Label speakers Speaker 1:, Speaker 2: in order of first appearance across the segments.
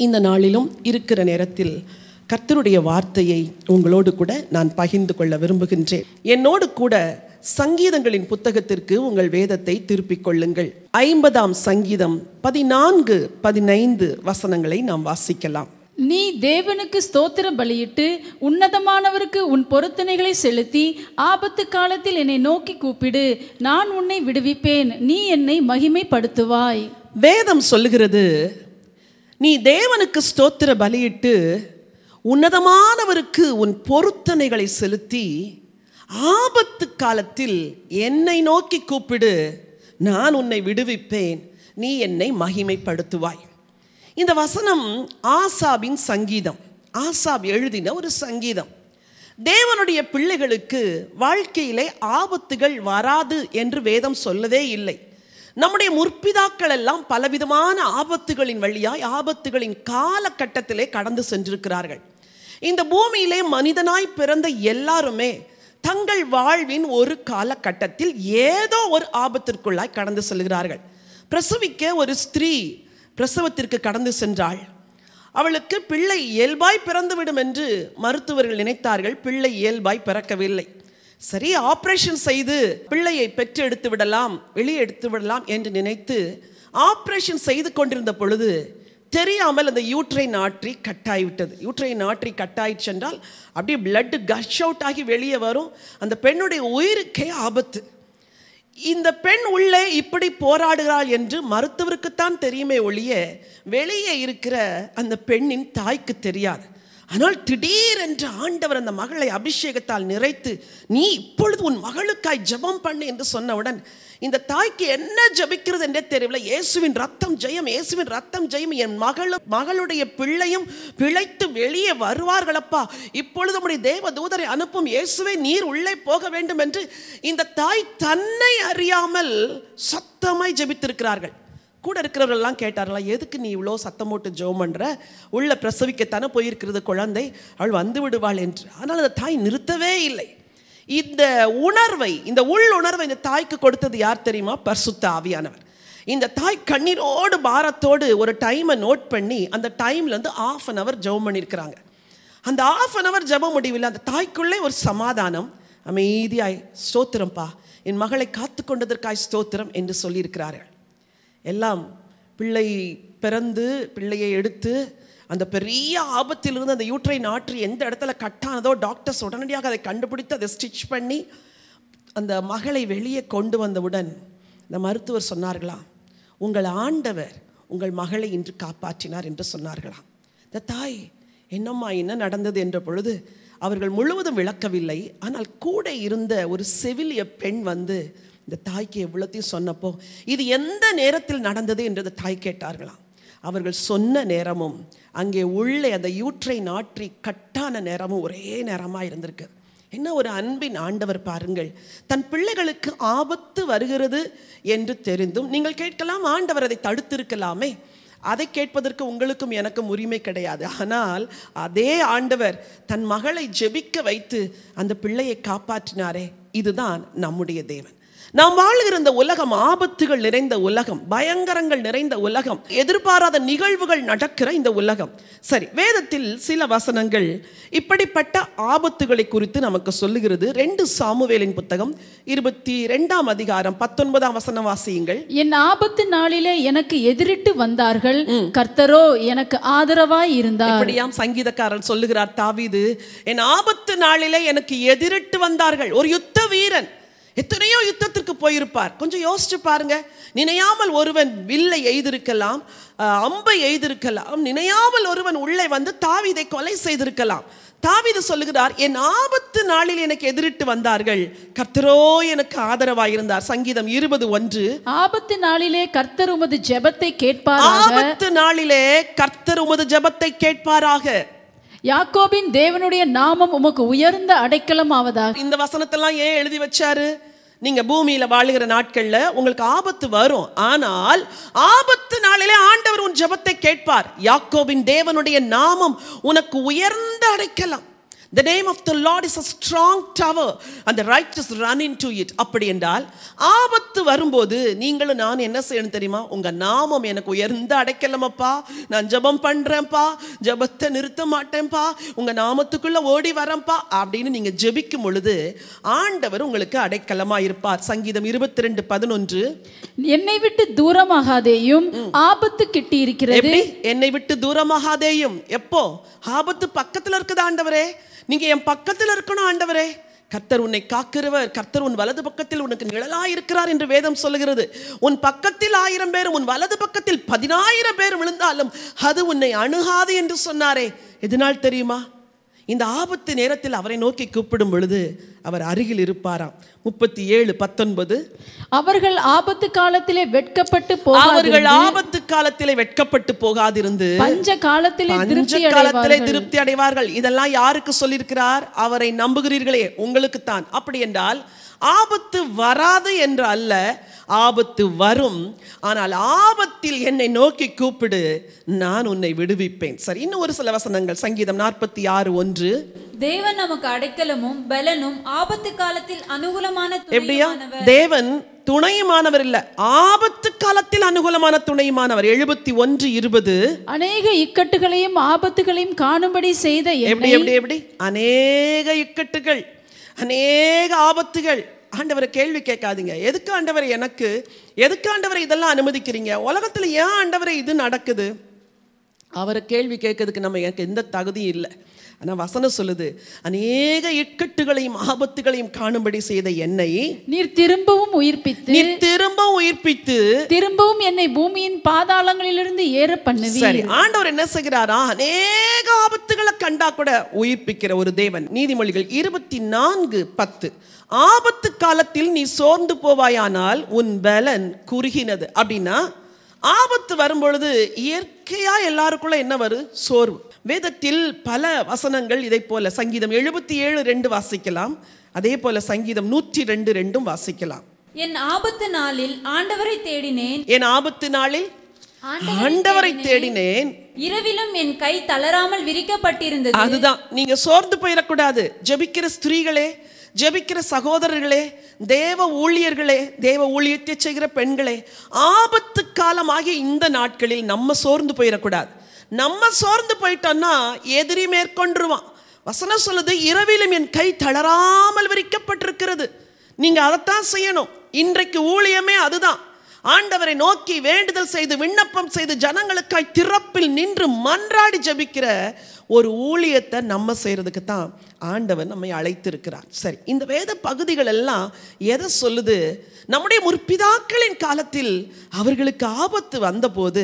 Speaker 1: இந்த நாளிலும் இருக்கிற நேரத்தில் கர்த்தருடைய வார்த்தையை உங்களோடு கூட நான் பகிர்ந்து கொள்ள விரும்புகின்றேன். என்னோடு கூட சங்கீதங்களின் புத்தகத்திற்கு உங்கள் வேதத்தை திருப்பிக் கொள்ளுங்கள். 50ஆம் சங்கீதம் 14, 15 வசனங்களை நாம் வாசிக்கலாம்.
Speaker 2: நீ தேவனுக்கு ஸ்தோத்திர பலியிட்டு உன்னதமானவருக்கு உன் பொருத்தனைகளை செலுத்தி ஆபத்து காலத்தில் என்னை நோக்கி கூப்பிடு, நான் உன்னை விடுவிப்பேன், நீ என்னை மகிமைப்படுத்துவாய்.
Speaker 1: வேதம் சொல்லுகிறது, நீ தேவனுக்கு ஸ்தோத்திர பலியிட்டு உன்னதமானவருக்கு உன் பொருத்தனைகளை செலுத்தி ஆபத்து காலத்தில் என்னை நோக்கி கூப்பிடு, நான் உன்னை விடுவிப்பேன், நீ என்னை மகிமைப்படுத்துவாய். இந்த வசனம் ஆசாபின் சங்கீதம். ஆசாப் எழுதின ஒரு சங்கீதம். தேவனுடைய பிள்ளைகளுக்கு வாழ்க்கையிலே ஆபத்துகள் வராது என்று வேதம் சொல்லவே இல்லை. நம்முடைய முற்பிதாக்கள் எல்லாம் பலவிதமான ஆபத்துகளின் வழியாய் ஆபத்துகளின் காலகட்டத்திலே கடந்து சென்றிருக்கிறார்கள். இந்த பூமியிலே மனிதனாய் பிறந்த எல்லாருமே தங்கள் வாழ்வின் ஒரு காலகட்டத்தில் ஏதோ ஒரு ஆபத்திற்குள்ளாய் கடந்து செல்கிறார்கள். பிரசவிக்க ஒரு ஸ்திரீ பிரசவத்திற்கு கடந்து சென்றாள். அவளுக்கு பிள்ளை இயல்பாய் பிறந்துவிடும் என்று மருத்துவர்கள் நினைத்தார்கள். பிள்ளை இயல்பாய் பிறக்கவில்லை. சரி, ஆப்ரேஷன் செய்து பிள்ளையை பெற்று எடுத்து விடலாம், வெளியே எடுத்து விடலாம் என்று நினைத்து ஆப்ரேஷன் செய்து கொண்டிருந்த பொழுது தெரியாமல் அந்த யூட்ரைன் ஆற்றி கட்டாய்விட்டது. யூட்ரைன் ஆற்றி கட்டாயிடுச்சு என்றால் அப்படியே பிளட் கஷ் அவுட் ஆகி வெளியே வரும். அந்த பெண்ணுடைய உயிருக்கே ஆபத்து. இந்த பெண் உள்ளே இப்படி போராடுகிறாள் என்று மருத்துவருக்குத்தான் தெரியுமே ஒழிய வெளியே இருக்கிற அந்த பெண்ணின் தாய்க்கு தெரியாது. ஆனால் திடீரென்று ஆண்டவர் அந்த மகளை அபிஷேகத்தால் நிறைத்து, நீ இப்பொழுது உன் மகளுக்காய் ஜெபம் பண்ணு என்று சொன்னவுடன் இந்த தாய்க்கு என்ன ஜெபிக்கிறது என்றே தெரியவில்லை. இயேசுவின் ரத்தம் ஜெயம், இயேசுவின் ரத்தம் ஜெயம், என் மகளுடைய பிள்ளையும் பிழைத்து வெளியே வருவார்களப்பா, இப்பொழுது உம்முடைய தேவ தூதரை அனுப்பும், இயேசுவே நீர் உள்ளே போக வேண்டும் என்று இந்த தாய் தன்னை அறியாமல் சத்தமாய் ஜெபித்திருக்கிறார்கள். கூட இருக்கிறவர்கள்லாம் கேட்டார்களா, எதுக்கு நீ இவ்வளோ சத்தம் போட்டு ஜெபம் பண்ணுற, உள்ள பிரசவிக்கத்தானே போயிருக்கிறது குழந்தை, அவள் வந்து விடுவாள் என்று. ஆனால் அந்த தாய் நிறுத்தவே இல்லை. இந்த உணர்வை, இந்த உள் உணர்வை இந்த தாய்க்கு கொடுத்தது யார் தெரியுமா? பரிசுத்த ஆவியானவர். இந்த தாய் கண்ணீரோடு பாரத்தோடு ஒரு டைமை நோட் பண்ணி அந்த டைம்லேருந்து 1/2 hour ஜெபம் பண்ணியிருக்கிறாங்க. அந்த 1/2 hour ஜெபம் முடிவில் அந்த தாய்க்குள்ளே ஒரு சமாதானம், அமைதியாய் ஸ்தோத்திரம்ப்பா, என் மகளை காத்து கொண்டதற்காய் ஸ்தோத்திரம் என்று சொல்லியிருக்கிறார்கள். எல்லாம் பிள்ளை பிறந்து பிள்ளையை எடுத்து அந்த பெரிய ஆபத்திலிருந்து அந்த யூட்ரைன் ஆற்றி எந்த இடத்துல கட்டானதோ டாக்டர்ஸ் உடனடியாக அதை கண்டுபிடித்து அதை ஸ்டிச் பண்ணி அந்த மகளை வெளியே கொண்டு வந்தவுடன் இந்த மருத்துவர் சொன்னார்களாம், உங்கள் ஆண்டவர் உங்கள் மகளை இன்று காப்பாற்றினார் என்று சொன்னார்களாம். இந்த தாய் என்னம்மா என்ன நடந்தது என்ற பொழுது அவர்கள் முழுவதும் விளக்கவில்லை. ஆனால் கூட இருந்த ஒரு செவிலிய பெண் வந்து இந்த தாய்க்கு எவ்வளோத்தையும் சொன்னப்போ இது எந்த நேரத்தில் நடந்தது என்று தாய் கேட்டார்களாம். அவர்கள் சொன்ன நேரமும் அங்கே உள்ளே அந்த யூட்ரைன் ஆற்றி கட்டான நேரமும் ஒரே நேரமாக இருந்திருக்கு. என்ன ஒரு அன்பின் ஆண்டவர் பாருங்கள். தன் பிள்ளைகளுக்கு ஆபத்து வருகிறது என்று தெரிந்தும் நீங்கள் கேட்கலாம், ஆண்டவர் அதை தடுத்திருக்கலாமே. அதை கேட்பதற்கு உங்களுக்கும் எனக்கும் உரிமை கிடையாது. ஆனால் அதே ஆண்டவர் தன் மகளை ஜெபிக்க வைத்து அந்த பிள்ளையை காப்பாற்றினாரே, இதுதான் நம்முடைய தேவன். நாம் வாழ்கிற இந்த உலகம் ஆபத்துகள் நிறைந்த உலகம், பயங்கரங்கள் நிறைந்த உலகம், எதிர்பாராத நிகழ்வுகள் நடக்கிற இந்த உலகம். சரி, வேதத்தில் சில வசனங்கள் இப்படிப்பட்ட ஆபத்துகளை குறித்து நமக்கு சொல்லுகிறது. 2 சாமுவேலின் புத்தகம் 22ஆம் அதிகாரம் 19ஆம் வசனம் வாசியுங்கள்.
Speaker 2: என் ஆபத்து நாளிலே எனக்கு எதிரிட்டு வந்தார்கள், கர்த்தரோ எனக்கு ஆதரவாய் இருந்தார்.
Speaker 1: இப்படியாம் சங்கீதக்காரன் சொல்லுகிறார் தாவீது, என் ஆபத்து நாளிலே எனக்கு எதிரிட்டு வந்தார்கள். ஒரு யுத்த வீரன் எத்தனையோ யுத்தத்திற்கு போயிருப்பார். கொஞ்சம் யோசிச்சு பாருங்க. நினையாமல் ஒருவன் வில்லை எய்திருக்கலாம், அம்பை எய்திருக்கலாம், நினையாமல் ஒருவன் உள்ளே வந்து தாவீதை கொலை செய்திருக்கலாம். தாவீது சொல்லுகிறார், என் ஆபத்து நாளில் எனக்கு எதிரிட்டு வந்தார்கள், கர்த்தரோ எனக்கு ஆதரவாயிருந்தார். சங்கீதம் 20:1.
Speaker 2: ஆபத்து நாளிலே கர்த்தர் உமது ஜெபத்தை கேட்பாராக.
Speaker 1: ஆபத்து நாளிலே கர்த்தர் உமது ஜெபத்தை கேட்பாராக.
Speaker 2: யாக்கோபின் தேவனுடைய நாமம் உமக்கு உயர்ந்த அடைக்கலம் ஆவதாக.
Speaker 1: இந்த வசனத்தெல்லாம் ஏன் எழுதி வச்சாரு? நீங்க பூமியில வாழுகிற நாட்கள்ல உங்களுக்கு ஆபத்து வரும், ஆனால் ஆபத்து நாளிலே ஆண்டவர் உன் ஜெபத்தை கேட்பார். யாக்கோபின் தேவனுடைய நாமம் உனக்கு உயர்ந்த அடைக்கலம். The name of the Lord is a strong tower and the righteous run into it. அப்படி என்றால் ஆபத்து வரும்போது நீங்களும் நான் என்ன செய்யணும் தெரியுமா? உங்க நாமம் எனக்கு உயர்ந்த அடைக்கலமப்பா, நான் ஜெபம் பண்றேன்ப்பா, ஜெபத்தை நிறுத்த மாட்டேன்ப்பா, உங்க நாமத்துக்குள்ள ஓடி வரேன்ப்பா அப்படின்னு நீங்க ஜெபிக்கும் பொழுது ஆண்டவர் உங்களுக்கு அடைக்கலமா இருப்பார். சங்கீதம் 22:11,
Speaker 2: என்னை விட்டு தூரமாகாதேயும் ஆபத்து கிட்டி இருக்கிறது.
Speaker 1: என்னை விட்டு தூரமாகாதேயும். எப்போ? ஆபத்து பக்கத்துல இருக்குது ஆண்டவரே, நீங்க என் பக்கத்தில் இருக்கணும் ஆண்டவரே. கர்த்தர் உன்னை காக்கிறவர், கர்த்தர் உன் வலது பக்கத்தில் உனக்கு நிழலாய் இருக்கிறார் என்று வேதம் சொல்லுகிறது. உன் பக்கத்தில் 1000 பேரும் உன் வலது பக்கத்தில் 10,000 பேர் விழுந்தாலும் அது உன்னை அணுகாது என்று சொன்னாரே. எதனால் தெரியுமா? இந்த ஆபத்து நேரத்தில் அவரை நோக்கி கூப்பிடும் பொழுது அவர் அருகில் இருப்பாராம். 37:19,
Speaker 2: அவர்கள் ஆபத்து காலத்திலே வெட்கப்பட்டு
Speaker 1: போகாதிருந்து
Speaker 2: பஞ்ச காலத்திலே
Speaker 1: திருப்தி அடைவார்கள். இதெல்லாம் யாருக்கு சொல்லியிருக்கிறார்? அவரை நம்புகிறீர்களே உங்களுக்கு தான். அப்படி என்றால் ஆபத்து வராது என்று அல்ல, ஆபத்து வரும். ஆனால் ஆபத்தில் என்னை நோக்கி கூப்பிடு, நான் உன்னை விடுவிப்பேன். சரி, இன்னும் ஒரு சில வசனங்கள். சங்கீதம் 46:1,
Speaker 3: தேவன் நமக்கு அடைக்கலமும் பலனும் ஆபத்து காலத்தில் அனுகூலமான
Speaker 1: எப்படியா? தேவன் துணையுமானவர் இல்ல, ஆபத்து காலத்தில் அனுகூலமான துணையுமானவர். 71:20,
Speaker 2: அநேக இக்கட்டுகளையும் ஆபத்துகளையும் காணும்படி செய்த
Speaker 1: எப்படி அநேக இக்கட்டுகள், அநேக ஆபத்துகள். ஆண்டவரை கேள்வி கேட்காதீங்க. எதுக்கு ஆண்டவரை எனக்கு, எதுக்கு ஆண்டவரை இதெல்லாம் அனுமதிக்கிறீங்க, உலகத்துல ஏன் ஆண்டவரை இது நடக்குது? அவரை கேள்வி கேட்கறதுக்கு நம்ம எனக்கு எந்த தகுதியும் இல்லை. ஆனால் வசனம் சொல்லுது, அநேக இக்கட்டுகளையும் ஆபத்துகளையும் காணும்படி செய்த என்னை
Speaker 2: நீர் திரும்பவும் உயிர்ப்பித்து திரும்பவும் என்னை பூமியின் பாதாளங்களிலிருந்து ஏற பண்ணுவீர்.
Speaker 1: சரி, ஆண்டவர் என்ன செய்கிறாரா? அநேக ஆபத்துகளை கண்டா கூட உயிர்ப்பிக்கிற ஒரு தேவன். நீதிமொழிகள் 24:10, ஆபத்து காலத்தில் நீ சோர்ந்து போவாயானால் உன் பலன் குறுகினது. அப்படின்னா ஆபத்து வரும்பொழுது இயற்கையா எல்லாருக்குள்ள என்ன வரும்? சோர்வு. வேதத்தில் பல வசனங்கள் இதை போல. சங்கீதம் 77:2 வாசிக்கலாம். அதே போல சங்கீதம் 102:2 வாசிக்கலாம்.
Speaker 3: என் ஆபத்து நாளில் ஆண்டவரை தேடினேன்,
Speaker 1: என் ஆபத்து நாளில் ஆண்டவரை தேடினேன்,
Speaker 3: இரவிலும் என் கை தளராமல் விரிக்கப்பட்டிருந்தது.
Speaker 1: அதுதான், நீங்க சோர்ந்து போயிடக்கூடாது. ஜெபிக்கிற ஸ்திரீகளே, ஜெபிக்கிற சகோதரர்களே, தேவ ஊழியர்களே, தேவ ஊழியத்தை செய்கிற பெண்களே, ஆபத்து காலமாகிய இந்த நாட்களில் நம்ம சோர்ந்து போயிடக்கூடாது. நம்ம சோர்ந்து போயிட்டோம்னா எதிரி மேற்கொண்டுருவான். வசனம் சொல்லுது, இரவிலும் என் கை தளராமல் விரிக்கப்பட்டிருக்கிறது. நீங்க அதைத்தான் செய்யணும். இன்றைக்கு ஊழியமே அதுதான். ஆண்டவரை நோக்கி வேண்டுதல் செய்து விண்ணப்பம் செய்து ஜனங்களுக்காய் திறப்பில் நின்று மன்றாடி ஜெபிக்கிற ஒரு ஊழியத்தை நம்ம செய்யறதுக்கு தான் ஆண்டவர் நம்மை அழைத்திருக்கிறார். சரி, இந்த வேத பகுதிகள் எல்லாம் எதை சொல்லுது? நம்முடைய முற்பிதாக்களின் காலத்தில் அவர்களுக்கு ஆபத்து வந்தபோது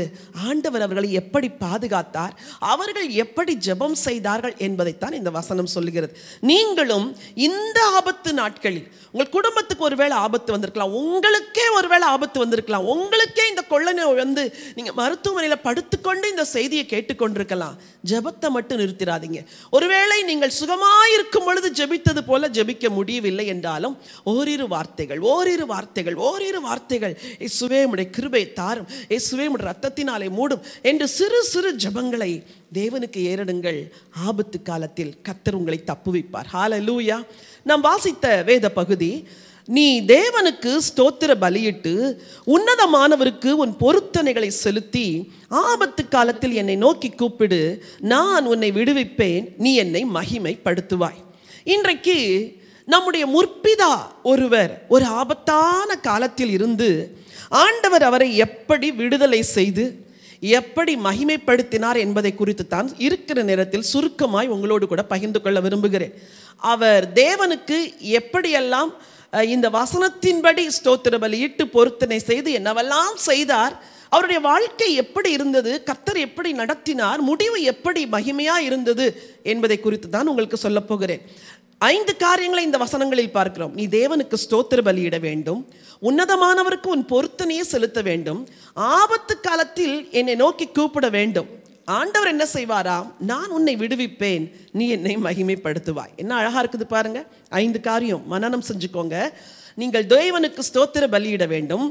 Speaker 1: ஆண்டவர் அவர்களை எப்படி பாதுகாத்தார், அவர்கள் எப்படி ஜெபம் செய்தார்கள் என்பதைத்தான் இந்த வசனம் சொல்லுகிறது. நீங்களும் இந்த ஆபத்து நாட்களில் உங்கள் குடும்பத்துக்கு ஒருவேளை ஆபத்து வந்திருக்கலாம், உங்களுக்கே ஒருவேளை ஆபத்து வந்திருக்கலாம், உங்களுக்கே இந்த கொள்ளை வந்து நீங்கள் மருத்துவமனையில் படுத்துக்கொண்டு இந்த செய்தியை கேட்டுக்கொண்டிருக்கலாம். ஜெபத்தை மட்டும் நிறுத்திடாதீங்க. ஒருவேளை நீங்கள் சுகமாயிருக்கும் பொழுது ஜெபித்தது போல ஜெபிக்க முடியவில்லை என்றாலும் ஓரிரு வார்த்தைகள் இயேசுவே உம்முடைய கிருபை தாரும், இயேசுவே உம்முடைய இரத்தத்தினாலே மூடும் என்று சிறு சிறு ஜெபங்களை தேவனுக்கு ஏறிடுங்கள். ஆபத்து காலத்தில் கர்த்தர் உங்களை தப்புவிப்பார். ஹல்லேலூயா. நாம் வாசித்த வேத பகுதி, நீ தேவனுக்கு ஸ்தோத்திர பலியிட்டு உன்னதமானவருக்கு உன் பொருத்தனைகளை செலுத்தி ஆபத்து காலத்தில் என்னை நோக்கி கூப்பிடு, நான் உன்னை விடுவிப்பேன், நீ என்னை மகிமைப்படுத்துவாய். இன்றைக்கு நம்முடைய முற்பிதா ஒருவர் ஒரு ஆபத்தான காலத்தில் இருந்து ஆண்டவர் அவரை எப்படி விடுதலை செய்து எப்படி மகிமைப்படுத்தினார் என்பதை குறித்து தான் இருக்கிற நேரத்தில் சுருக்கமாய் உங்களோடு கூட பகிர்ந்து கொள்ள விரும்புகிறேன். அவர் தேவனுக்கு எப்படியெல்லாம் இந்த வசனத்தின்படி ஸ்தோத்திர பலியிட்டு பொருத்தனை செய்து என்னவெல்லாம் செய்தார், அவருடைய வாழ்க்கை எப்படி இருந்தது, கர்த்தர் எப்படி நடத்தினார், முடிவு எப்படி மகிமையா இருந்தது என்பதை குறித்து தான் உங்களுக்கு சொல்ல போகிறேன். 5 காரியங்களை இந்த வசனங்களில் பார்க்கிறோம். நீ தேவனுக்கு ஸ்தோத்திர பலியிட வேண்டும், உன்னதமானவருக்கு உன் பொருத்தனையை செலுத்த வேண்டும், ஆபத்து காலத்தில் என்னை நோக்கி கூப்பிட வேண்டும். ஆண்டவர் என்ன செய்வாராம்? நான் உன்னை விடுவிப்பேன், நீ என்னை மகிமைப்படுத்துவாய். என்ன அழகா இருக்குது பாருங்க. 5 காரியம் மனனம் செஞ்சுக்கோங்க. நீங்கள் தேவனுக்கு ஸ்தோத்திர பலியிட வேண்டும்,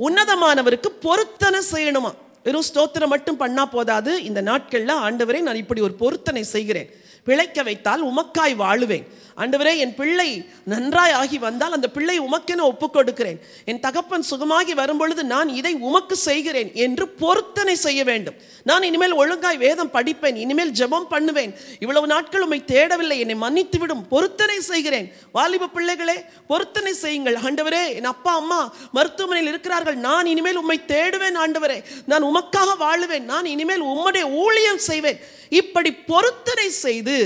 Speaker 1: உன்னதமானவருக்கு பொருத்தனை செய்யணுமா. வெறும் ஸ்தோத்திரம் மட்டும் பண்ணா போதாது. இந்த நாட்கள்ல ஆண்டவரே நான் இப்படி ஒரு பொருத்தனை செய்கிறேன், பிழைக்க வைத்தால் உமக்காய் வாழுவேன். ஆண்டவரே, என் பிள்ளை நன்றாய் ஆகி வந்தால் அந்த பிள்ளை உமக்கென ஒப்புக் கொடுக்கிறேன். என் தகப்பன் சுகமாகி வரும்பொழுது நான் இதை உமக்கு செய்கிறேன் என்று பொருத்தனை செய்ய வேண்டும். நான் இனிமேல் ஒழுங்காய் வேதம் படிப்பேன், இனிமேல் ஜெபம் பண்ணுவேன், இவ்வளவு நாட்கள் உம்மை தேடவில்லை, என்னை மன்னித்து விடும், பொருத்தனை செய்கிறேன். வாலிப பிள்ளைகளே, பொருத்தனை செய்யுங்கள். ஆண்டவரே, என் அப்பா அம்மா மருத்துவமனையில் இருக்கிறார்கள், நான் இனிமேல் உம்மை தேடுவேன். ஆண்டவரே, நான் உமக்காக வாழுவேன், நான் இனிமேல் உம்முடைய ஊழியம் செய்வேன். இப்படி பொருத்தனை செய்து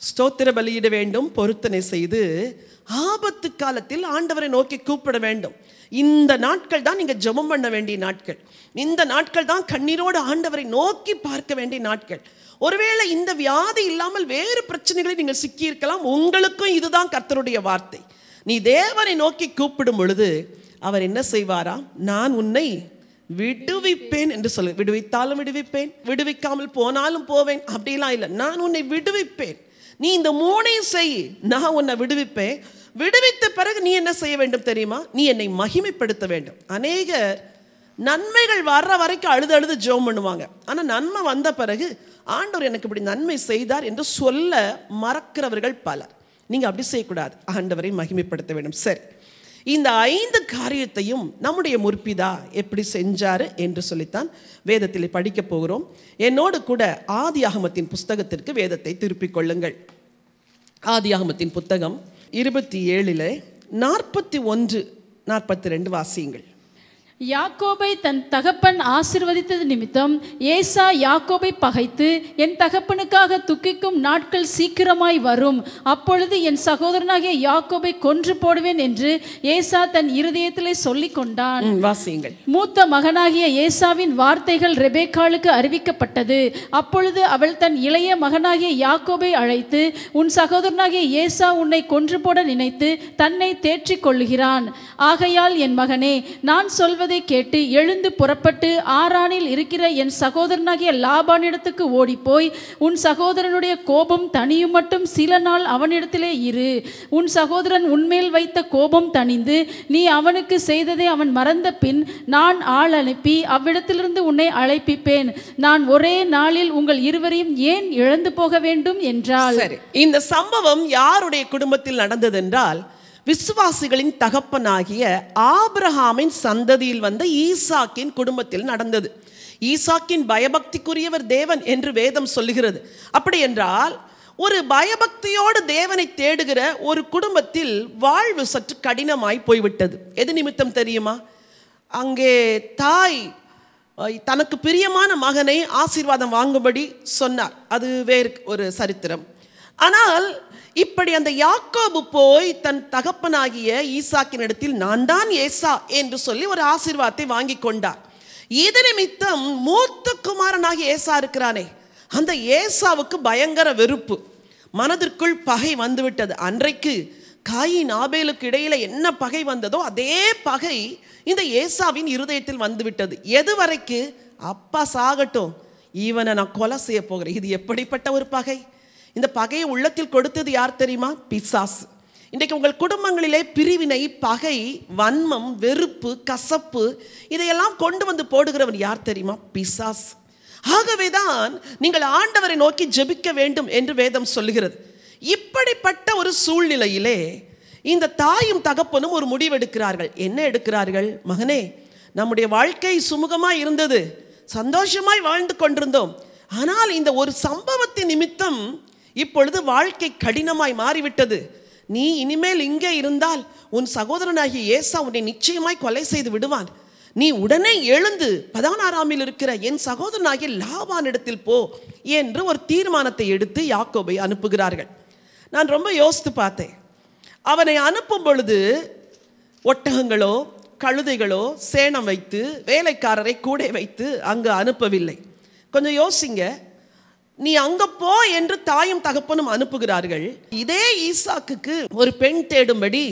Speaker 1: ஸ்தோத்திர பலியிட வேண்டும். பொருத்தனை செய்து ஆபத்து காலத்தில் ஆண்டவரை நோக்கி கூப்பிட வேண்டும். இந்த நாட்கள் தான் நீங்க ஜெபம் பண்ண வேண்டிய நாட்கள். இந்த நாட்கள் தான் கண்ணீரோடு ஆண்டவரை நோக்கி பார்க்க வேண்டிய நாட்கள். ஒருவேளை இந்த வியாதி இல்லாமல் வேறு பிரச்சனைகளை நீங்கள் சிக்கி இருக்கலாம். உங்களுக்கும் இதுதான் கர்த்தருடைய வார்த்தை. நீ தேவனை நோக்கி கூப்பிடும் பொழுது அவர் என்ன செய்வாரா? நான் உன்னை விடுவிப்பேன் என்று சொல்லு. விடுவித்தாலும் விடுவிப்பேன், விடுவிக்காமல் போனாலும் போவேன், அப்படிலாம் இல்லை. நான் உன்னை விடுவிப்பேன். நீ இந்த மூணையும் செய், நான் உன்னை விடுவிப்பேன். விடுவித்த பிறகு நீ என்ன செய்ய வேண்டும் தெரியுமா? நீ என்னை மகிமைப்படுத்த வேண்டும். அநேகர் நன்மைகள் வர்ற வரைக்கும் அழுது அழுது ஜெபம் பண்ணுவாங்க. ஆனால் நன்மை வந்த பிறகு ஆண்டவர் எனக்கு இப்படி நன்மை செய்தார் என்று சொல்ல மறக்கிறவர்கள் பலர். நீங்கள் அப்படி செய்யக்கூடாது. ஆண்டவரை மகிமைப்படுத்த வேண்டும். சரி, இந்த 5 காரியத்தையும் நம்முடைய முற்பிதா எப்படி செஞ்சாரு என்று சொல்லித்தான் வேதத்தில் படிக்க போகிறோம். என்னோடு கூட ஆதியாகமத்தின் புஸ்தகத்திற்கு வேதத்தை திருப்பிக் கொள்ளுங்கள். ஆதியாகமத்தின் புத்தகம் 27 41 42 வாசியுங்கள்.
Speaker 2: யாக்கோபை தன் தகப்பன் ஆசீர்வதித்தது நிமித்தம் ஏசா யாக்கோபை பகைத்து, என் தகப்பனுக்காக துக்கிக்கும் நாட்கள் சீக்கிரமாய் வரும், அப்பொழுது என் சகோதரனாகிய யாக்கோபை கொன்று போடுவேன் என்று ஏசா தன் இருதயத்திலே சொல்லிக் கொண்டான்.
Speaker 1: வாசியுங்கள்.
Speaker 2: மூத்த மகனாகிய ஏசாவின் வார்த்தைகள் ரெபேக்காளுக்கு அறிவிக்கப்பட்டது. அப்பொழுது அவள் தன் இளைய மகனாகிய யாக்கோபை அழைத்து, உன் சகோதரனாகிய ஏசா உன்னை கொன்று போட நினைத்து தன்னை தேற்றிக் கொள்ளுகிறான். ஆகையால் என் மகனே, நான் சொல்வதை கேட்டு எழுந்து புறப்பட்டு ஆரானில் இருக்கிற என் சகோதரனாகிய லாபானிடத்துக்கு ஓடிப்போய், உன் சகோதரனுடைய கோபம் தனியும் மட்டும் சில நாள் அவனிடத்திலே இரு. உன் சகோதரன் உன்மேல் வைத்த கோபம் தணிந்து நீ அவனுக்கு செய்ததை அவன் மறந்த பின் நான் ஆள் அனுப்பி அவ்விடத்திலிருந்து உன்னை அழைப்பிப்பேன். நான் ஒரே நாளில் உங்கள் இருவரையும் ஏன் இழந்து போக வேண்டும் என்றாள்.
Speaker 1: சரி, இந்த சம்பவம் யாருடைய குடும்பத்தில் நடந்தது என்றால், விசுவாசிகளின் தகப்பனாகிய ஆபிரகாமின் சந்ததியில் வந்த ஈசாக்கின் குடும்பத்தில் நடந்தது. ஈசாக்கின் பயபக்திக்குரியவர் தேவன் என்று வேதம் சொல்லுகிறது. அப்படி என்றால் ஒரு பயபக்தியோடு தேவனை தேடுகிற ஒரு குடும்பத்தில் வாழ்வு சற்று கடினமாய் போய்விட்டது. எது நிமித்தம் தெரியுமா? அங்கே தாய் தனக்கு பிரியமான மகனை ஆசீர்வாதம் வாங்கும்படி சொன்னார். அது வேறு ஒரு சரித்திரம். ஆனால் இப்படி அந்த யாக்கோபு போய் தன் தகப்பனாகிய ஈசாக்கின் இடத்தில் நான் தான் ஏசா என்று சொல்லி ஒரு ஆசீர்வாதத்தை வாங்கி கொண்டார். இது நிமித்தம் மூத்த குமாரனாகிய ஏசா இருக்கிறானே, அந்த ஏசாவுக்கு பயங்கர வெறுப்பு, மனதிற்குள் பகை வந்துவிட்டது. அன்றைக்கு காயின் ஆபேலுக்கு இடையில என்ன பகை வந்ததோ அதே பகை இந்த ஏசாவின் இருதயத்தில் வந்துவிட்டது. எதுவரைக்கு? அப்பா சாகட்டும், இவனை நான் கொலை செய்ய போகிறேன். இது எப்படிப்பட்ட ஒரு பகை? இந்த பகையை உள்ளத்தில் கொடுத்தது யார் தெரியுமா? பிசாசு. இன்றைக்கு உங்கள் குடும்பங்களிலே பிரிவினை, பகை, வன்மம், வெறுப்பு, கசப்பு இதையெல்லாம் கொண்டு வந்து போடுகிறவன் யார் தெரியுமா? பிசாசு. ஆகவேதான் நீங்கள் ஆண்டவரை நோக்கி ஜெபிக்க வேண்டும் என்று வேதம் சொல்லுகிறது. இப்படிப்பட்ட ஒரு சூழ்நிலையிலே இந்த தாயும் தகப்பனும் ஒரு முடிவெடுக்கிறார்கள். என்ன எடுக்கிறார்கள்? மகனே, நம்முடைய வாழ்க்கை சுமூகமாய் இருந்தது, சந்தோஷமாய் வாழ்ந்து கொண்டிருந்தோம். ஆனால் இந்த ஒரு சம்பவத்தின் நிமித்தம் இப்பொழுது வாழ்க்கை கடினமாய் மாறிவிட்டது. நீ இனிமேல் இங்கே இருந்தால் உன் சகோதரனாகிய ஏசா உன்னை நிச்சயமாய் கொலை செய்து விடுவான். நீ உடனே எழுந்து 16 இருக்கிற என் சகோதரனாகிய லாபானிடத்தில் போ என்று ஒரு தீர்மானத்தை எடுத்து யாக்கோபை அனுப்புகிறார்கள். நான் ரொம்ப யோசித்து பார்த்தேன். அவனை அனுப்பும் பொழுது ஒட்டகங்களோ கழுதைகளோ சேணம் வைத்து வேலைக்காரரை கூட வைத்து அங்கு அனுப்பவில்லை. கொஞ்சம் யோசிங்க. நீ அங்க போ என்று தாயும் தகப்பனும் அனுப்புகிறார்கள். இதே ஈசாக்குக்கு ஒரு பெண் தேடும்படி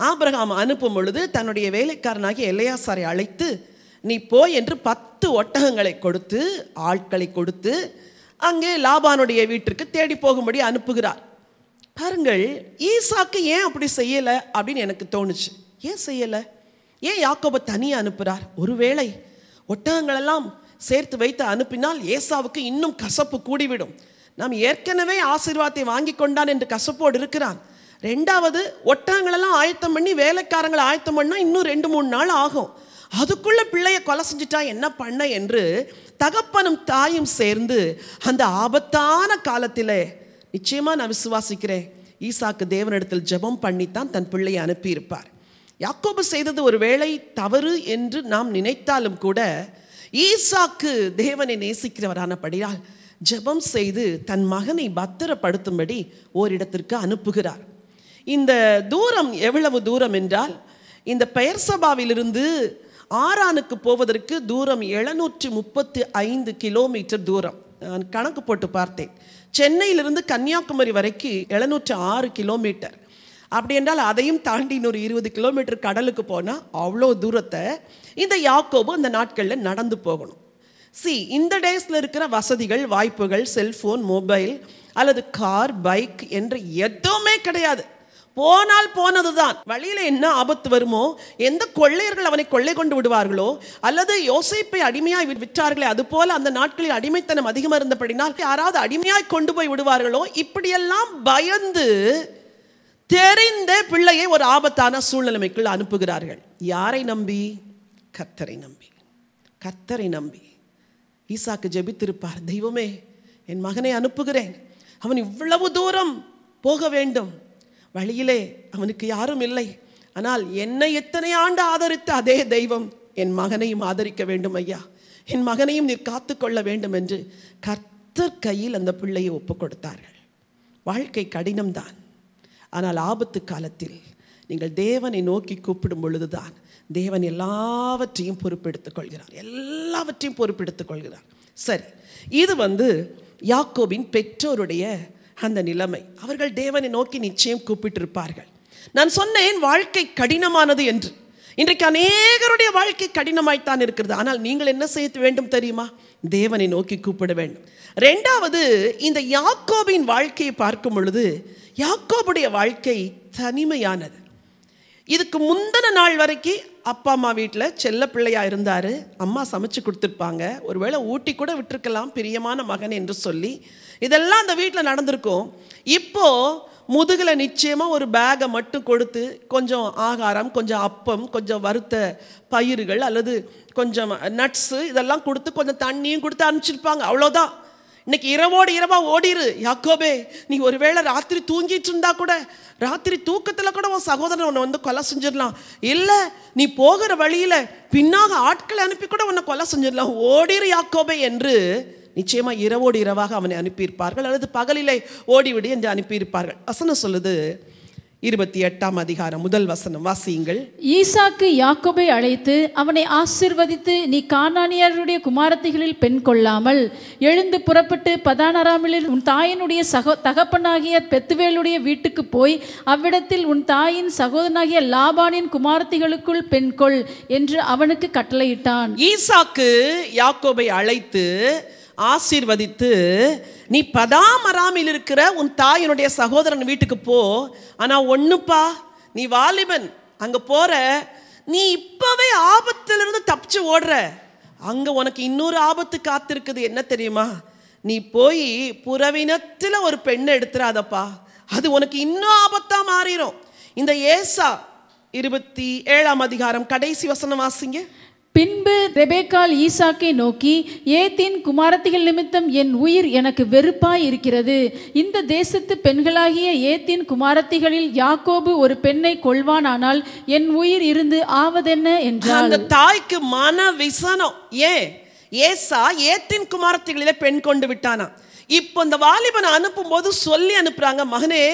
Speaker 1: ஆபிரகாம் அனுப்பும் பொழுது தன்னுடைய வேலைக்காரனாகிய எலெயாசாரை அழைத்து நீ போ என்று 10 ஒட்டகங்களை கொடுத்து ஆட்களை கொடுத்து அங்கே லாபானுடைய வீட்டிற்கு தேடி போகும்படி அனுப்புகிறார். பாருங்கள், ஈசாக்கு ஏன் அப்படி செய்யலை அப்படின்னு எனக்கு தோணுச்சு. ஏன் செய்யலை? ஏன் யாக்கோபை தனியாக அனுப்புகிறார்? ஒருவேளை ஒட்டகங்களெல்லாம் சேர்த்து வைத்து அனுப்பினால் ஏசாவுக்கு இன்னும் கசப்பு கூடிவிடும். நாம் ஏற்கனவே ஆசீர்வாதத்தை வாங்கி கொண்டான் என்று கசப்போடு இருக்கிறான். ரெண்டாவது, ஒட்டகங்களெல்லாம் ஆயத்தம் பண்ணி வேலைக்காரங்களை ஆயத்தம் பண்ணால் இன்னும் 2-3 நாள் ஆகும். அதுக்குள்ளே பிள்ளையை கொலை செஞ்சுட்டா என்ன பண்ண என்று தகப்பனும் தாயும் சேர்ந்து அந்த ஆபத்தான காலத்தில் நிச்சயமாக நான் விசுவாசிக்கிறேன், ஈசாக்கு தேவனிடத்தில் ஜெபம் பண்ணித்தான் தன் பிள்ளையை அனுப்பியிருப்பார். யாக்கோபு செய்தது ஒரு வேளை தவறு என்று நாம் நினைத்தாலும் கூட ஈசாக்கு தேவனை நேசிக்கிறவரானபடியால் ஜெபம் செய்து தன் மகனை பத்திரப்படுத்தும்படி ஓரிடத்திற்கு அனுப்புகிறார். இந்த தூரம் எவ்வளவு தூரம் என்றால், இந்த பெயர்சபாவிலிருந்து ஆரானுக்கு போவதற்கு தூரம் 735 கிலோமீட்டர் தூரம். நான் கணக்கு போட்டு பார்த்தேன். சென்னையிலிருந்து கன்னியாகுமரி வரைக்கும் 706 கிலோமீட்டர். அப்படி என்றால் அதையும் தாண்டி இன்னொரு 20 கிலோமீட்டர் கடலுக்கு போனால் அவ்வளோ தூரத்தை இந்த யாக்கோபு அந்த நாட்களில் நடந்து போகணும். இந்த டேஸில் இருக்கிற வசதிகள், வாய்ப்புகள், செல்ஃபோன், மொபைல் அல்லது கார், பைக் என்று எதுவுமே கிடையாது. போனால் போனது தான். வழியில் என்ன ஆபத்து வருமோ, எந்த கொள்ளையர்கள் அவனை கொள்ளை கொண்டு விடுவார்களோ, அல்லது யோசேப்பை அடிமையாய் விற்றார்களே அதுபோல அந்த நாட்களில் அடிமைத்தனம் அதிகமாக இருந்தபடினால் யாராவது அடிமையாய் கொண்டு போய் விடுவார்களோ, இப்படியெல்லாம் பயந்து தெரிந்த பிள்ளையை ஒரு ஆபத்தான சூழ்நிலைக்குள் அனுப்புகிறார்கள். யாரை நம்பி? கர்த்தரை நம்பி. கர்த்தரை நம்பி ஈசாக்கு ஜெபித்திருப்பார், தெய்வமே என் மகனை அனுப்புகிறேன், அவன் இவ்வளவு தூரம் போக வேண்டும், வழியிலே அவனுக்கு யாரும் இல்லை, ஆனால் என்னை எத்தனை ஆண்டு ஆதரித்த அதே தெய்வம் என் மகனையும் ஆதரிக்க வேண்டும் ஐயா, என் மகனையும் நீர் காத்து கொள்ள வேண்டும் என்று கர்த்தர் கையில் அந்த பிள்ளையை ஒப்பு கொடுத்தார்கள். வாழ்க்கை கடினம்தான், ஆனால் ஆபத்து காலத்தில் நீங்கள் தேவனை நோக்கி கூப்பிடும் பொழுதுதான் தேவன் எல்லாவற்றையும் பொறுப்பெடுத்துக் கொள்கிறார், எல்லாவற்றையும் பொறுப்பெடுத்துக் கொள்கிறார். சரி, இது யாக்கோபின் பெற்றோருடைய அந்த நிலைமை. அவர்கள் தேவனை நோக்கி நிச்சயம் கூப்பிட்டிருப்பார்கள். நான் சொன்னேன் வாழ்க்கை கடினமானது என்று. இன்றைக்கு அநேகருடைய வாழ்க்கை கடினமாய்த்தான் இருக்கிறது. ஆனால் நீங்கள் என்ன செய்ய வேண்டும் தெரியுமா? தேவனை நோக்கி கூப்பிட வேண்டும். ரெண்டாவது, இந்த யாக்கோபின் வாழ்க்கையை பார்க்கும் பொழுது யாக்கோபுடைய வாழ்க்கை தனிமையானது. இதுக்கு முந்தின நாள் வரைக்கும் அப்பா அம்மா வீட்டில் செல்ல பிள்ளையாக இருந்தார், அம்மா சமைச்சு கொடுத்துருப்பாங்க, ஒருவேளை ஊட்டி கூட விட்டுருக்கலாம், பிரியமான மகன் என்று சொல்லி. இதெல்லாம் அந்த வீட்டில் நடந்திருக்கும். இப்போது முதுகில் நிச்சயமாக ஒரு பேகை மட்டும் கொடுத்து கொஞ்சம் ஆகாரம், கொஞ்சம் அப்பம், கொஞ்சம் வறுத்த பயிர்கள் அல்லது கொஞ்சம் நட்ஸு இதெல்லாம் கொடுத்து கொஞ்சம் தண்ணியும் கொடுத்து அனுப்பிச்சிருப்பாங்க, அவ்வளோதான். இன்னைக்கு இரவோடு இரவாக ஓடிரு யாக்கோபே, நீ ஒருவேளை ராத்திரி தூங்கிட்டு இருந்தா கூட, ராத்திரி தூக்கத்தில் கூட உன் சகோதரன் உன்னை கொலை செஞ்சிடலாம், இல்லை நீ போகிற வழியில் பின்னாக ஆட்களை அனுப்பி கூட உன்னை கொலை செஞ்சிடலாம், ஓடிரு யாக்கோபே என்று நிச்சயமாக இரவோடு இரவாக அவனை அனுப்பியிருப்பார்கள், அல்லது பகலிலே ஓடிவிடு என்று அனுப்பியிருப்பார்கள். வசனம் சொல்லுது, 28ஆம் அதிகாரம் 1 வசனம் வாசியுங்கள்.
Speaker 2: ஈசாக்கு யாக்கோபை அழைத்து அவனை ஆசீர்வதித்து, நீ கானானியருடைய குமாரத்திகளில் பெண் கொள்ளாமல் எழுந்து புறப்பட்டு பதான் அராமில் உன் தாயினுடைய தகப்பனாகிய பெத்துவேலுடைய வீட்டுக்கு போய் அவ்விடத்தில் உன் தாயின் சகோதரனாகிய லாபானின் குமாரத்திகளுக்குள் பெண் கொள் என்று அவனுக்கு கட்டளையிட்டான்.
Speaker 1: ஈசாக்கு யாக்கோபை அழைத்து ஆசீர்வதித்து, நீ பதாம் அராமில் இருக்கிற உன் தாயினுடைய சகோதரன் வீட்டுக்கு போ, ஆனால் ஒன்றுப்பா, நீ வாலிபன், அங்கே போகிற, நீ இப்போவே ஆபத்திலிருந்து தப்பிச்சு ஓடுற, அங்கே உனக்கு இன்னொரு ஆபத்து காத்திருக்குது. என்ன தெரியுமா? நீ போய் புறவினத்தில் ஒரு பெண்ணை எடுத்துறாதப்பா, அது உனக்கு இன்னும் ஆபத்தாக மாறிடும். இந்த ஏசா 27ஆம் அதிகாரம் கடைசி வசனம் வாசிங்க.
Speaker 2: பின்பு ரெபேக்காள் ஈசாக்கை நோக்கி, ஏத்தின் குமாரத்திகள் நிமித்தம் என் உயிர் எனக்கு வெறுப்பாய் இருக்கிறது, இந்த தேசத்து பெண்களாகிய ஏத்தின் குமாரத்திகளில் யாக்கோபு ஒரு பெண்ணை கொள்வானானால் என் உயிர் இருந்து ஆவதென்ன என்றாள்.
Speaker 1: அந்த தாய்க்கு மன விசனம். ஏன்? ஏசா ஏத்தின் குமாரத்திகளிலே பெண் கொண்டு விட்டானா. இப்போ இந்த வாலிபனை அனுப்பும் போது சொல்லி அனுப்புறாங்க, மகனே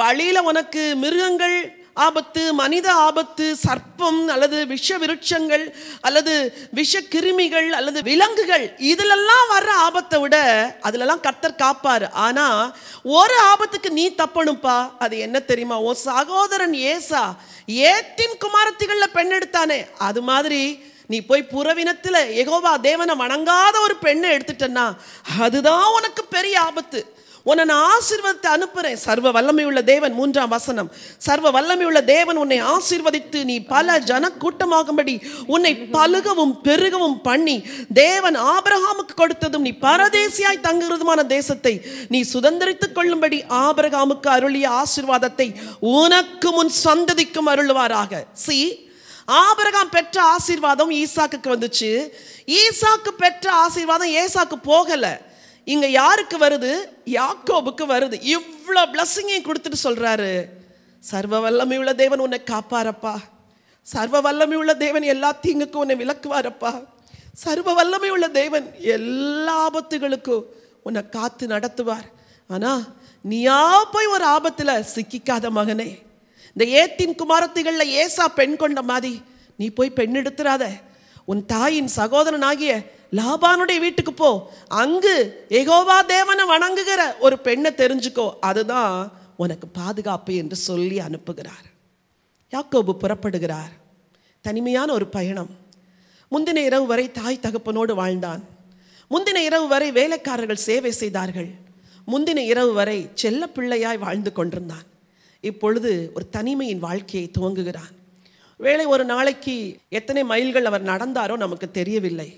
Speaker 1: வழியில உனக்கு மிருகங்கள் ஆபத்து, மனித ஆபத்து, சர்ப்பம் அல்லது விஷ விருட்சங்கள் அல்லது விஷ கிருமிகள் அல்லது விலங்குகள், இதிலெல்லாம் வர்ற ஆபத்தை விட அதிலெல்லாம் கர்த்தர் காப்பாரு. ஆனா ஒரு ஆபத்துக்கு நீ தப்பணும்ப்பா. அது என்ன தெரியுமா? உன் சகோதரன் ஏசா ஏத்தின் குமாரத்திகளில் பெண் எடுத்தானே, அது மாதிரி நீ போய் புறவினத்தில் யெகோவா தேவனை வணங்காத ஒரு பெண்ணை எடுத்துட்டன்னா அதுதான் உனக்கு பெரிய ஆபத்து. உன்னை நான் ஆசீர்வாதத்தை அனுப்புறேன். சர்வ வல்லமையுள்ள தேவன், 3ஆம் வசனம், சர்வ வல்லமையுள்ள தேவன் உன்னை ஆசீர்வதித்து நீ பல ஜன கூட்டமாகும்படி உன்னை பலுகவும் பெருகவும் பண்ணி தேவன் ஆபிரகாமுக்கு கொடுத்ததும் நீ பரதேசியாய் தங்குகிறதுமான தேசத்தை நீ சுதந்திரித்துக் கொள்ளும்படி ஆபிரகாமுக்கு அருளிய ஆசீர்வாதத்தை உனக்கு முன் சந்ததிக்கும் அருள்வாராக. See, ஆபிரகாம் பெற்ற ஆசீர்வாதம் ஈசாக்குக்கு வந்துச்சு. ஈசாக்கு பெற்ற ஆசீர்வாதம் ஏசாக்கு போகல. இங்க யாருக்கு வருது? யாக்கோபுக்கு வருது. இவ்வளோ பிளஸ்ஸிங்கையும் கொடுத்துட்டு சொல்றாரு, சர்வ வல்லமை உள்ள தேவன் உன்னை காப்பாரப்பா, சர்வ வல்லமை உள்ள தேவன் எல்லா தீங்குக்கும் உன்னை விலக்குவாரப்பா, சர்வ வல்லமை உள்ள தேவன் எல்லா ஆபத்துகளுக்கும் உன்னை காத்து நடத்துவார். ஆனா நீயா போய் ஒரு ஆபத்துல சிக்கிக்காத மகனே. இந்த ஏத்தின் குமாரத்திகள்ல ஏசா பெண் கொண்ட மாதிரி நீ போய் பெண் எடுத்துறாத. உன் தாயின் சகோதரனாகிய லாபானுடைய வீட்டுக்கு போ, அங்கு யெகோவா தேவனை வணங்குகிற ஒரு பெண்ணை தெரிஞ்சுக்கோ, அதுதான் உனக்கு பாதுகாப்பு என்று சொல்லி அனுப்புகிறார். யாக்கோபு புறப்படுகிறார். தனிமையான ஒரு பயணம். முந்தின இரவு வரை தாய் தகப்பனோடு வாழ்ந்தான். முந்தின இரவு வரை வேலைக்காரர்கள் சேவை செய்தார்கள். முந்தின இரவு வரை செல்ல பிள்ளையாய் வாழ்ந்து கொண்டிருந்தான். இப்பொழுது ஒரு தனிமையின் வாழ்க்கையை துவங்குகிறான். வேளை ஒரு நாளைக்கு எத்தனை மைல்கள் அவர் நடந்தாரோ நமக்கு தெரியவில்லை.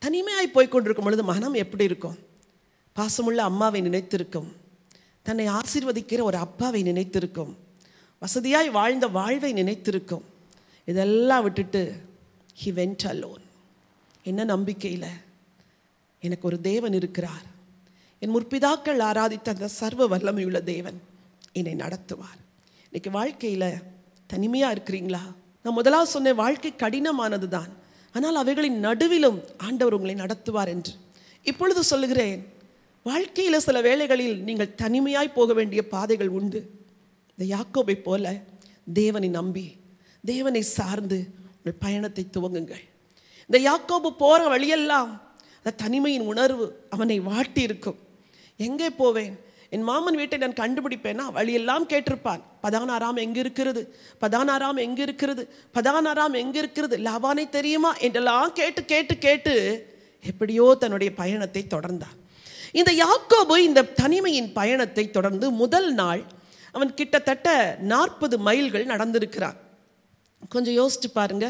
Speaker 1: தனிமையாய் போய்கொண்டிருக்கும் பொழுது மனம் எப்படி இருக்கும்? பாசமுள்ள அம்மாவை நினைத்திருக்கும், தன்னை ஆசீர்வதிக்கிற ஒரு அப்பாவை நினைத்திருக்கும், வசதியாய் வாழ்ந்த வாழ்வை நினைத்திருக்கும். இதெல்லாம் விட்டுட்டு he went alone. என்ன நம்பிக்கையில்? எனக்கு ஒரு தேவன் இருக்கிறார், என் முற்பிதாக்கள் ஆராதித்த அந்த சர்வ வல்லமையுள்ள தேவன் என்னை நடத்துவார். இன்னைக்கு வாழ்க்கையில் தனிமையாக இருக்கிறீங்களா? நான் முதலாவது சொன்னேன், வாழ்க்கை கடினமானது தான், ஆனால் அவைகளின் நடுவிலும் ஆண்டவர் உங்களை நடத்துவார் என்று. இப்பொழுது சொல்லுகிறேன், வாழ்க்கையில் சில வேளைகளில் நீங்கள் தனிமையாய் போக வேண்டிய பாதைகள் உண்டு. இந்த யாக்கோபை போல தேவனை நம்பி தேவனை சார்ந்து உங்கள் பயணத்தை துவங்குங்கள். இந்த யாக்கோபு போகிற வழியெல்லாம் அந்த தனிமையின் உணர்வு அவனை வாட்டி இருக்கும். எங்கே போவேன்? என் மாமன் வீட்டை நான் கண்டுபிடிப்பேன்னா வழியெல்லாம் கேட்டிருப்பான். பதானாராம் எங்கே இருக்கிறது, பதானாராம் எங்கே இருக்கிறது, பதானாராம் எங்கே இருக்கிறது, லாபானை தெரியுமா என்றெல்லாம் கேட்டு கேட்டு கேட்டு எப்படியோ தன்னுடைய பயணத்தை தொடர்ந்தான். இந்த யாக்கோபு இந்த தனிமையின் பயணத்தை தொடர்ந்து முதல் நாள் அவன் கிட்டத்தட்ட 40 மைல்கள் நடந்திருக்கிறான். கொஞ்சம் யோசிச்சு பாருங்க,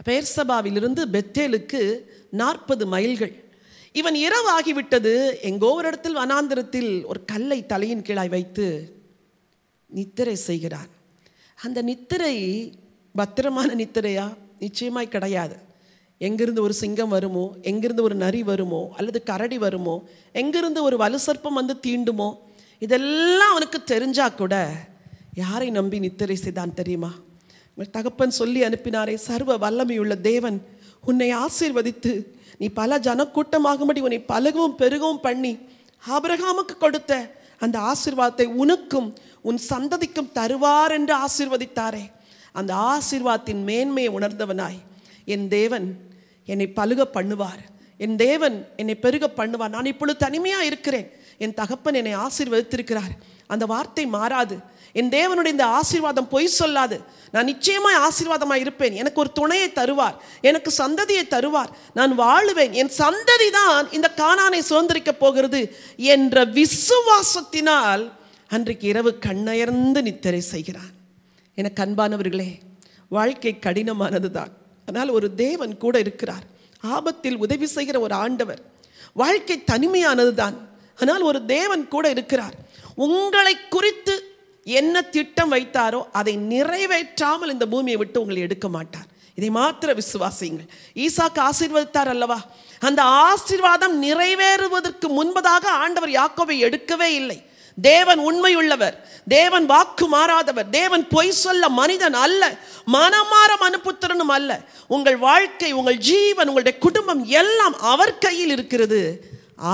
Speaker 1: பெயர்சபாவிலிருந்து பெத்தேலுக்கு 40 மைல்கள். இவன் இரவு ஆகிவிட்டது. எங்கோ ஒரு இடத்தில் வனாந்திரத்தில் ஒரு கல்லை தலையின் கீழாய் வைத்து நித்திரை செய்கிறான். அந்த நித்திரை பத்திரமான நித்திரையா? நிச்சயமாய் கிடையாது. எங்கிருந்து ஒரு சிங்கம் வருமோ, எங்கிருந்து ஒரு நரி வருமோ, அல்லது கரடி வருமோ, எங்கிருந்து ஒரு வலுசற்பம் வந்து தீண்டுமோ, இதெல்லாம் அவனுக்கு தெரிஞ்சா கூட யாரை நம்பி நித்திரை செய்தான் தெரியுமா? உங்கள் தகப்பன் சொல்லி அனுப்பினாரே, சர்வ வல்லமையுள்ள தேவன் உன்னை ஆசீர்வதித்து நீ பல ஜனக்கூட்டமாகும்படி உன்னை பலகவும் பெருகவும் பண்ணி ஆபிரகாமுக்கு கொடுத்த அந்த ஆசீர்வாதத்தை உனக்கும் உன் சந்ததிக்கும் தருவார் என்று ஆசீர்வதித்தாரே. அந்த ஆசீர்வாதத்தின் மேன்மையை உணர்ந்தவனாய், என் தேவன் என்னை பலுக பண்ணுவார், என் தேவன் என்னை பெருக பண்ணுவார், நான் இப்பொழுது தனிமையாக இருக்கிறேன், என் தகப்பன் என்னை ஆசீர்வதித்திருக்கிறார், அந்த வார்த்தை மாறாது, என் தேவனுடைய இந்த ஆசீர்வாதம் பொய் சொல்லாது, நான் நிச்சயமாய் ஆசீர்வாதமாக இருப்பேன், எனக்கு ஒரு துணையை தருவார், எனக்கு சந்ததியை தருவார், நான் வாழுவேன், என் சந்ததி தான் இந்த கானானை சுதந்திரிக்க போகிறது என்ற விசுவாசத்தினால் அன்றைக்கு இரவு கண்ணயர்ந்து நித்திரை செய்கிறான். எனக்கு அன்பானவர்களே, வாழ்க்கை கடினமானது தான், ஆனால் ஒரு தேவன் கூட இருக்கிறார். ஆபத்தில் உதவி செய்கிற ஒரு ஆண்டவர். வாழ்க்கை தனிமையானது தான், ஆனால் ஒரு தேவன் கூட இருக்கிறார். உங்களை குறித்து என்ன திட்டம் வைத்தாரோ அதை நிறைவேற்றாமல் இந்த பூமியை விட்டு உங்களை எடுக்க மாட்டார். இதை மாத்திர விசுவாசியுங்கள். ஈசாக்கு ஆசீர்வதித்தார் அல்லவா? அந்த ஆசீர்வாதம் நிறைவேறுவதற்கு முன்பதாக ஆண்டவர் யாக்கோபை எடுக்கவே இல்லை. தேவன் உண்மையுள்ளவர், தேவன் வாக்கு மாறாதவர், தேவன் பொய் சொல்ல மனிதன் அல்ல, மனமாற மனுப்புத்திரனும் அல்ல. உங்கள் வாழ்க்கை, உங்கள் ஜீவன், உங்களுடைய குடும்பம் எல்லாம் அவர் கையில் இருக்கிறது.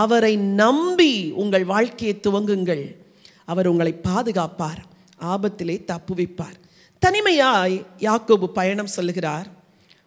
Speaker 1: அவரை நம்பி உங்கள் வாழ்க்கையை துவங்குங்கள். அவர் உங்களை பாதுகாப்பார், ஆபத்திலே தப்புவிப்பார். தனிமையாய் யாக்கோபு பயணம் சொல்லுகிறார்.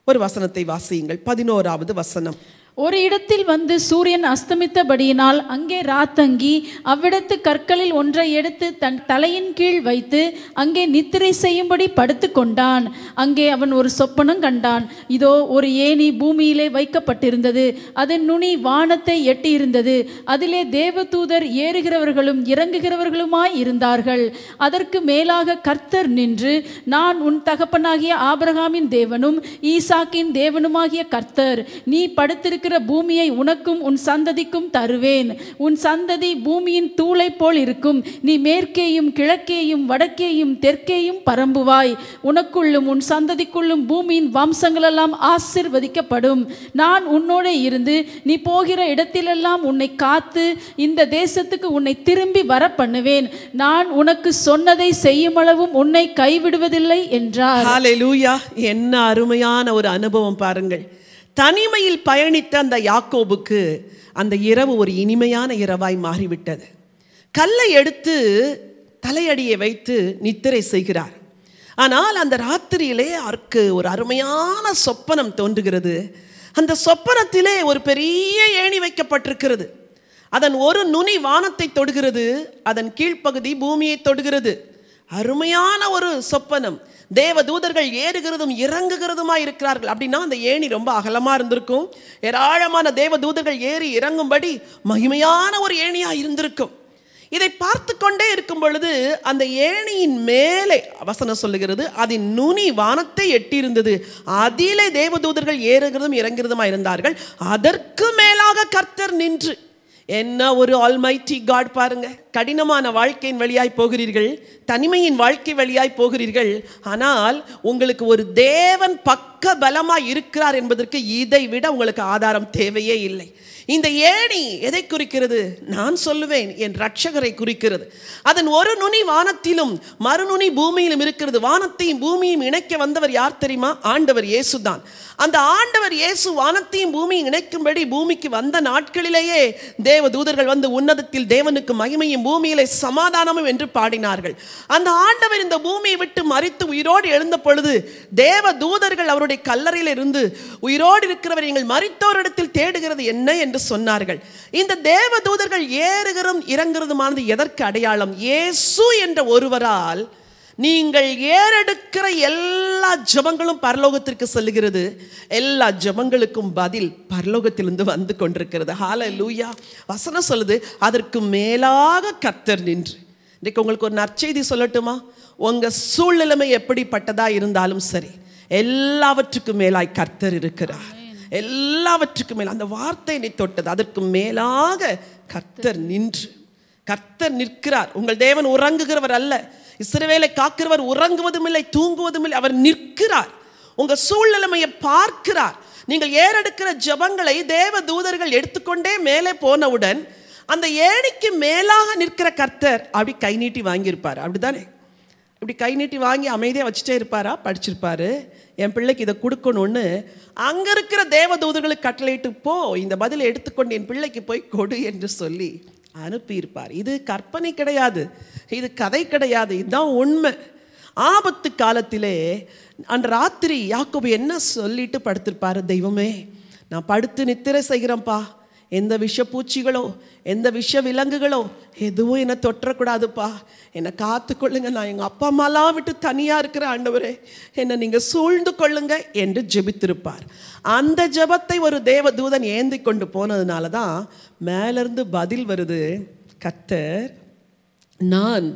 Speaker 1: ஒரு வசனத்தை வாசியுங்கள், 11வது வசனம்.
Speaker 2: ஒரு இடத்தில் வந்து சூரியன் அஸ்தமித்தபடியினால் அங்கே ராத்தங்கி அவ்விடத்து கற்களில் ஒன்றை எடுத்து தன் தலையின் கீழ் வைத்து அங்கே நித்திரை செய்யும்படி படுத்து கொண்டான். அங்கே அவன் ஒரு சொப்பனம் கண்டான். இதோ ஒரு ஏணி பூமியிலே வைக்கப்பட்டிருந்தது. அதன் நுனி வானத்தை எட்டியிருந்தது. அதிலே தேவதூதர் ஏறுகிறவர்களும் இறங்குகிறவர்களுமாய் இருந்தார்கள். அதற்கு மேலாக கர்த்தர் நின்று, நான் உன் தகப்பனாகிய ஆபிரகாமின் தேவனும் ஈசாக்கின் தேவனுமாகிய கர்த்தர். நீ படுத்திருக்க பூமியை உனக்கும் உன் சந்ததிக்கும் தருவேன். உன் சந்ததி பூமியின் தூளை போல் இருக்கும். நீ மேற்கேயும் கிழக்கேயும் வடக்கேயும் தெற்கேயும் பரம்புவாய். உனக்குள்ளும் உன் சந்ததிக்குள்ளும் பூமியின் வம்சங்களெல்லாம் ஆசீர்வதிக்கப்படும். நான் உன்னோட இருந்து நீ போகிற இடத்திலெல்லாம் உன்னை காத்து இந்த தேசத்துக்கு உன்னை திரும்பி வர பண்ணுவேன். நான் உனக்கு சொன்னதை செய்யும் அளவும் உன்னை கைவிடுவதில்லை என்றார்.
Speaker 1: ஹல்லேலூயா! என்ன அருமையான ஒரு அனுபவம் பாருங்கள். தனிமையில் பயணித்த அந்த யாக்கோபுக்கு அந்த இரவு ஒரு இனிமையான இரவாய் மாறிவிட்டது. கல்லை எடுத்து தலையடியை வைத்து நித்திரை செய்கிறார். ஆனால் அந்த ராத்திரியிலே அவருக்கு ஒரு அருமையான சொப்பனம் தோன்றுகிறது. அந்த சொப்பனத்திலே ஒரு பெரிய ஏணி வைக்கப்பட்டிருக்கிறது. அதன் ஒரு நுனி வானத்தை தொடுகிறது, அதன் கீழ்ப்பகுதி பூமியை தொடுகிறது. அருமையான ஒரு சொப்பனம். தேவ தூதர்கள் ஏறுகிறதும் இறங்குகிறதுமா இருக்கிறார்கள். அப்படின்னா அந்த ஏணி ரொம்ப அகலமா இருந்திருக்கும். ஏராளமான தேவ தூதர்கள் ஏறி இறங்கும்படி மகிமையான ஒரு ஏணியா இருந்திருக்கும். இதை பார்த்து கொண்டே இருக்கும் பொழுது அந்த ஏணியின் மேலே வசனம் சொல்லுகிறது, அதன் நுனி வானத்தை எட்டியிருந்தது. அதிலே தேவ தூதர்கள் ஏறுகிறதும் இறங்குகிறதுமா இருந்தார்கள். அதற்கு மேலாக கர்த்தர் நின்று, என்ன ஒரு ஆல்மைட்டி காட் பாருங்க. கடினமான வாழ்க்கையின் வழியாய் போகிறீர்கள், தனிமையின் வாழ்க்கை வழியாய் போகிறீர்கள். ஆனால் உங்களுக்கு ஒரு தேவன் பக்க பலமாய் இருக்கிறார் என்பதற்கு இதை விட உங்களுக்கு ஆதாரம் தேவையே இல்லை. இந்த ஏணி எதை குறிக்கிறது? நான் சொல்லுவேன், என் ரட்சகரை குறிக்கிறது. அதன் ஒரு நுனி வானத்திலும் மறுநுனி பூமியிலும் இருக்கிறது. வானத்தையும் பூமியும் இணைக்க வந்தவர் யார் தெரியுமா? ஆண்டவர் இயேசு தான். அந்த ஆண்டவர் இயேசு வானத்தையும் பூமியும் இணைக்கும்படி பூமிக்கு வந்த நாட்களிலேயே தேவ தூதர்கள் வந்து உன்னதத்தில் தேவனுக்கு மகிமையும் பூமியிலே சமாதானமும் என்று பாடினார்கள். அந்த ஆண்டவர் இந்த பூமியை விட்டு மரித்து உயிரோடு எழுந்த பொழுது தேவ தூதர்கள் அவருடைய கல்லறையில் இருந்து, உயிரோடு இருக்கிறவர் எங்கள் மரித்தோரிடத்தில் தேடுகிறது என்ன என்று சொன்னார்கள். இந்த தேவ தூதர்கள் ஏறுகிறதும் இறங்குறதுமானது எதற்கு அடையாளம்? இயேசு என்ற ஒருவரால் நீங்கள் ஏறெடுக்கிற எல்லா ஜெபங்களும் பரலோகத்திற்கு செல்லுகிறது. எல்லா ஜெபங்களுக்கும் பதில் பரலோகத்திலிருந்து வந்து கொண்டிருக்கிறது. ஹல்லேலூயா! வசனம் சொல்லுது, அதற்கு மேலாக கர்த்தர் நின்று. இன்றைக்கு உங்களுக்கு ஒரு நற்செய்தி சொல்லட்டுமா? உங்க சூழ்நிலைமை எப்படிப்பட்டதா இருந்தாலும் சரி, எல்லாவற்றுக்கும் மேலாய் கர்த்தர் இருக்கிறார். எல்லாவற்றுக்கும் மேல் அந்த வார்த்தை என்னை தொட்டது. அதற்கு மேலாக கர்த்தர் நின்று. கர்த்தர் நிற்கிறார். உங்கள் தேவன் உறங்குகிறவர் அல்ல. இஸ்ரவேலை காக்கிறவர் உறங்குவதும் இல்லை, தூங்குவதும் இல்லை. அவர் நிற்கிறார். உங்க சூழ்நிலைமையை பார்க்கிறார். நீங்கள் ஏறெடுக்கிற ஜெபங்களை தேவ தூதர்கள் எடுத்துக்கொண்டே மேலே போனவுடன் அந்த ஏணிக்கு மேலாக நிற்கிற கர்த்தர் அப்படி கை நீட்டி வாங்கியிருப்பார். அப்படிதானே? இப்படி கை நீட்டி வாங்கி அமைதியாக வச்சுட்டே இருப்பாரா? படிச்சிருப்பாரு, என் பிள்ளைக்கு இதை கொடுக்கணும்னு அங்கே இருக்கிற தேவ தூதர்களுக்கு கட்டளையிட்டு, போ இந்த பதிலை எடுத்துக்கொண்டு என் பிள்ளைக்கு போய் கொடு என்று சொல்லி அனுப்பியிருப்பார். இது கற்பனை கிடையாது, இது கதை கிடையாது, இதுதான் உண்மை. ஆபத்து காலத்திலே அன்று ராத்திரி யாக்கோபு என்ன சொல்லிட்டு படுத்திருப்பாரு? தெய்வமே, நான் படுத்து நித்திரை செய்கிறேன்ப்பா, எந்த விஷப்பூச்சிகளோ எந்த விஷ விலங்குகளோ எதுவும் என்னை தொற்றக்கூடாதுப்பா, என்னை காத்துக்கொள்ளுங்க, நான் எங்கள் அப்பா அம்மாலாம் விட்டு தனியாக இருக்கிற ஆண்டவரே, என்னை நீங்கள் சூழ்ந்து கொள்ளுங்க என்று ஜெபித்திருப்பார். அந்த ஜெபத்தை ஒரு தேவ தூதன் ஏந்தி கொண்டு போனதுனால தான் மேலிருந்து பதில் வருது. கர்த்தர், நான்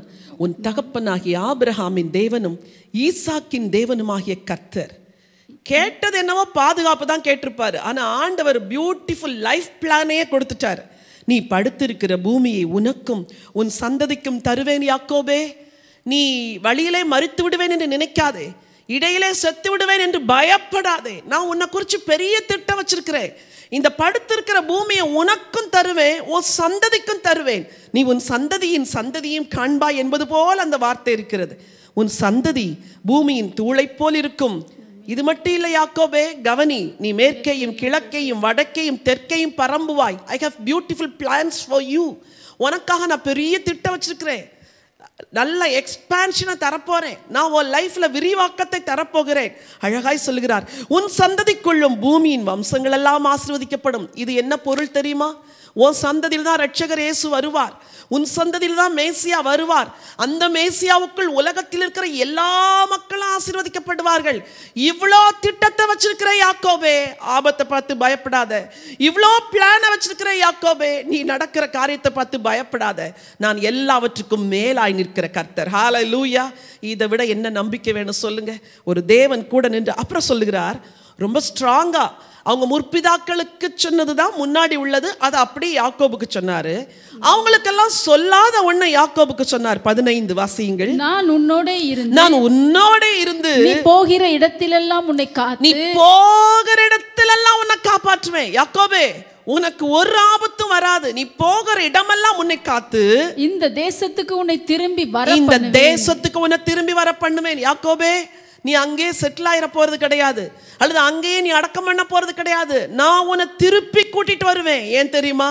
Speaker 1: உன் தகப்பனாகிய ஆபிரகாமின் தேவனும் ஈசாக்கின் தேவனுமாகிய கர்த்தர். கேட்டது என்னவோ பாதுகாப்பு தான் கேட்டிருப்பாரு. ஆனால் ஆண்டவர் பியூட்டிஃபுல் லைஃப் பிளானே கொடுத்துட்டார். நீ படுத்திருக்கிற பூமியை உனக்கும் உன் சந்ததிக்கும் தருவேன் யாக்கோபே. நீ வழியிலே மரித்து விடுவேன் என்று நினைக்காதே, இடையிலே செத்து விடுவேன் என்று பயப்படாதே. நான் உன்னை குறித்து பெரிய திட்டம் வச்சிருக்கிறேன். இந்த படுத்திருக்கிற பூமியை உனக்கும் தருவேன், உன் சந்ததிக்கும் தருவேன். நீ உன் சந்ததியின் சந்ததியும் காண்பாய் என்பது போல் அந்த வார்த்தை இருக்கிறது. உன் சந்ததி பூமியின் தூளை போல் இருக்கும். இது மட்டும் இல்லை யாக்கோபே, கவனி, நீ மேற்கையும் கிழக்கையும் வடக்கையும் தெற்கையும் பரம்புவாய். I have beautiful plans for you. உனக்காக நான் பெரிய திட்டம் வச்சிருக்கிறேன். நல்ல எக்ஸ்பான்ஷனை தரப்போறேன், நான் உன் லைஃப்ல விரிவாக்கத்தை தரப்போகிறேன். அழகாய் சொல்லுகிறார், உன் சந்ததிக்குள்ளும் பூமியின் வம்சங்கள் எல்லாம் ஆசீர்வதிக்கப்படும். இது என்ன பொருள் தெரியுமா? உன் சந்ததியில் தான் ரட்சகர் இயேசு வருவார், உன் சந்ததியில் தான் மேசியா வருவார். அந்த மேசியாவுக்குள் உலகத்தில் இருக்கிற எல்லா மக்களும் ஆசீர்வதிக்கப்படுவார்கள். இவ்வளோ திட்டத்தை வச்சிருக்கிற யாக்கோபே, ஆபத்தை பார்த்து பயப்படாத. இவ்வளோ பிளானை வச்சிருக்கிற யாக்கோபே, நீ நடக்கிற காரியத்தை பார்த்து பயப்படாத. நான் எல்லாவற்றுக்கும் மேலாய் நிற்கிற கர்த்தர். ஹல்லேலூயா. இதை விட என்ன நம்பிக்கை வேணும் சொல்லுங்க? ஒரு தேவன் கூட நின்று. அப்புறம் சொல்லுகிறார், ரொம்ப ஸ்ட்ராங்கா அவங்க முற்பிதாக்களுக்கு சொன்னதுதான் முன்னாடி உள்ளது, அது அப்படியே யாக்கோபுக்கு சொன்னாரு. அவங்களுக்கெல்லாம் சொல்லாத ஒண்ணு யாக்கோபுக்கு சொன்னார். 15 வாசியுங்கள்.
Speaker 2: நான் உன்னோட
Speaker 1: இருந்து
Speaker 2: நீ போகிற இடத்திலெல்லாம் உன்னை காத்து,
Speaker 1: நீ போகிற இடத்திலெல்லாம் உன்னை காப்பாற்றுவேன். யாக்கோபே, உனக்கு ஒரு ஆபத்தும் வராது, நீ போகிற இடமெல்லாம் உன்னை காத்து,
Speaker 2: இந்த தேசத்துக்கு உன்னை திரும்பி வர
Speaker 1: பண்ணுவேன். யாக்கோபே, நீ அங்கேயே செட்டில் ஆயிர போறது கிடையாது, அல்லது அங்கேயே நீ அடக்கம் பண்ண போறது கிடையாது. நான் உன்னை திருப்பி கூட்டிட்டு வருவேன். ஏன் தெரியுமா?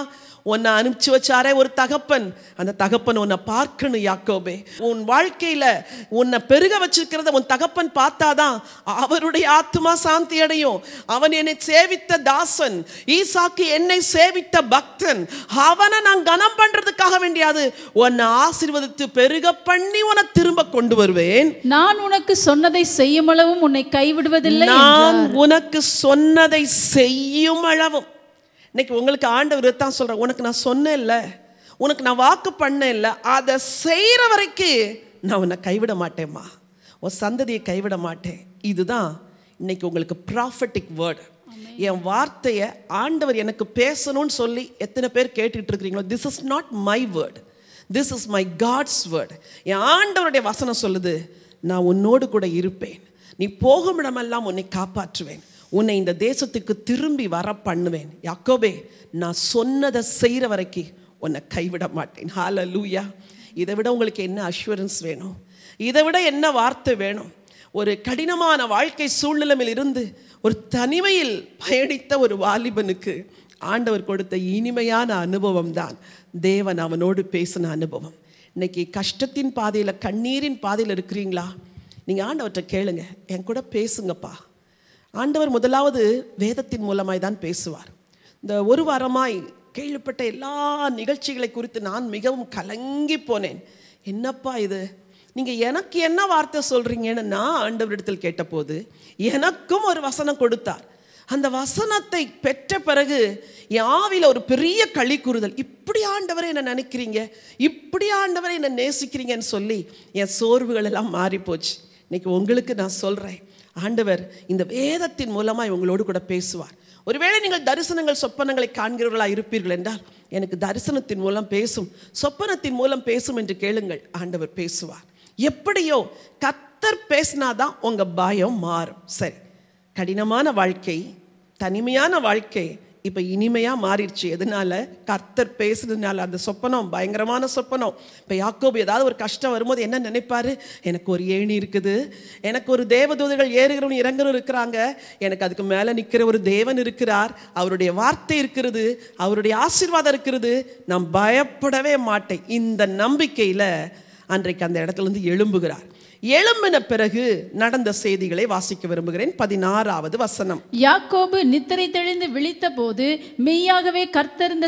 Speaker 1: உன்னை அனுப்பிச்சு வச்சாரே ஒரு தகப்பன், அந்த தகப்பன் உன்னை பார்க்கணும். யாக்கோபே, உன் வாழ்க்கையில உன்னை பெருக வச்சிருக்கிறத உன் தகப்பன் பார்த்தாதான் அவருடைய ஆத்மா சாந்தி அடையும். அவன் என்னை சேவித்த தாசன், ஈசாக்கு என்னை சேவித்த பக்தன், அவனை நான் கனம் பண்றதுக்காக வேண்டியாது உன்னை ஆசீர்வதித்து பெருக பண்ணி உன்னை திரும்ப கொண்டு வருவேன்.
Speaker 2: நான் உனக்கு சொன்னதை செய்யும் அளவும் உன்னை கைவிடுவதில்லை.
Speaker 1: நான் உனக்கு சொன்னதை செய்யும் அளவும். இன்னைக்கு உங்களுக்கு ஆண்டவர் தான் சொல்றேன், உனக்கு நான் சொன்னேன் இல்லை, உனக்கு நான் வாக்கு பண்ணேன் இல்லை, அதை செய்கிற வரைக்கும் நான் உன்னை கைவிட மாட்டேம்மா, உன் சந்ததியை கைவிட மாட்டேன். இதுதான் இன்னைக்கு உங்களுக்கு ப்ராஃபட்டிக் வேர்டு. என் வார்த்தையை ஆண்டவர் எனக்கு பேசணும்னு சொல்லி எத்தனை பேர் கேட்டுட்டு இருக்கிறீங்களோ, this is not my word, this is my God's word. என் ஆண்டவருடைய வசனம் சொல்லுது, நான் உன்னோடு கூட இருப்பேன், நீ போகும் இடமெல்லாம் உன்னை காப்பாற்றுவேன், உன்னை இந்த தேசத்துக்கு திரும்பி வர பண்ணுவேன். யாக்கோபே, நான் சொன்னதை செய்கிற வரைக்கும் உன்னை கைவிட மாட்டேன். ஹல்லேலூயா. இதை விட உங்களுக்கு என்ன அஷ்யூரன்ஸ் வேணும்? இதை விட என்ன வார்த்தை வேணும்? ஒரு கடினமான வாழ்க்கை சூழ்நிலையில் இருந்து ஒரு தனிமையில் பயணித்த ஒரு வாலிபனுக்கு ஆண்டவர் கொடுத்த இனிமையான அனுபவம் தான் தேவன் அவனோடு பேசின அனுபவம். இன்னைக்கு கஷ்டத்தின் பாதையில், கண்ணீரின் பாதையில் இருக்கிறீங்களா? நீங்கள் ஆண்டவர்கிட்ட கேளுங்க, என் கூட பேசுங்கப்பா. ஆண்டவர் முதலாவது வேதத்தின் மூலமாய் தான் பேசுவார். இந்த ஒரு வாரமாய் கேள்விப்பட்ட எல்லா நிகழ்ச்சிகளை குறித்து நான் மிகவும் கலங்கி போனேன். என்னப்பா இது, நீங்கள் எனக்கு என்ன வார்த்தை சொல்கிறீங்கன்னு நான் ஆண்டவரிடத்தில் கேட்டபோது எனக்கும் ஒரு வசனம் கொடுத்தார். அந்த வசனத்தை பெற்ற பிறகு என் ஆவியில் ஒரு பெரிய களி கூறுதல். இப்படி ஆண்டவரை என்ன நினைக்கிறீங்க, இப்படி ஆண்டவரை என்ன நேசிக்கிறீங்கன்னு சொல்லி என் சோர்வுகள் எல்லாம் மாறி போச்சு. இன்னைக்கு உங்களுக்கு நான் சொல்கிறேன், ஆண்டவர் இந்த வேதத்தின் மூலமாக உங்களோடு கூட பேசுவார். ஒருவேளை நீங்கள் தரிசனங்கள் சொப்பனங்களை காண்கிறவர்களாக இருப்பீர்கள் என்றால், எனக்கு தரிசனத்தின் மூலம் பேசும், சொப்பனத்தின் மூலம் பேசும் என்று கேளுங்கள், ஆண்டவர் பேசுவார். எப்படியோ கர்த்தர் பேசினாதான் உங்கள் பயம் மாறும். சரி, கடினமான வாழ்க்கை, தனிமையான வாழ்க்கை இப்போ இனிமையாக மாறிடுச்சு. எதனால? கர்த்தர் பேசுனதுனால. அந்த சொப்பனம் பயங்கரமான சொப்பனம். இப்போ யாக்கோபு ஏதாவது ஒரு கஷ்டம் வரும்போது என்ன நினைப்பாரு? எனக்கு ஒரு ஏணி இருக்குது, எனக்கு ஒரு தேவதூதர்கள் ஏறுகிறவன் இறங்குறவன் இருக்கிறாங்க, எனக்கு அதுக்கு மேலே நிற்கிற ஒரு தேவன் இருக்கிறார், அவருடைய வார்த்தை இருக்கிறது, அவருடைய ஆசீர்வாதம் இருக்கிறது, நான் பயப்படவே மாட்டேன். இந்த நம்பிக்கையில் அன்றைக்கு அந்த இடத்துலேருந்து எழும்புகிறார். எழும்பின பிறகு நடந்த செய்திகளை வாசிக்க விரும்புகிறேன். 16வது வசனம்.
Speaker 2: யாக்கோபு நித்திரை தெளிந்து விழித்த போது மெய்யாகவே கர்த்தர் இந்த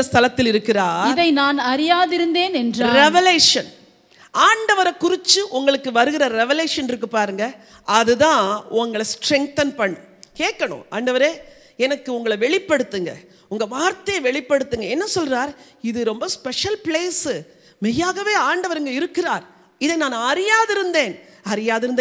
Speaker 2: ஸ்தலத்தில் இருக்கிறார், இதை நான் அறியாதிருந்தேன் என்றார். ரெவலேஷன்,
Speaker 1: ஆண்டவரை குறித்து உங்களுக்கு வருகிற ரெவலேஷன் இருக்கு பாருங்க, அதுதான் உங்களை ஸ்ட்ரெங்தன் பண்ணும். கேட்கணும், ஆண்டவரே எனக்கு உங்களை வெளிப்படுத்துங்க, உங்க வார்த்தையை வெளிப்படுத்துங்க. என்ன சொல்றார்? இது ரொம்ப ஸ்பெஷல் பிளேஸ், மெய்யாகவே ஆண்டவர் இங்க இருக்கிறார், இதை நான் அறியாதிருந்த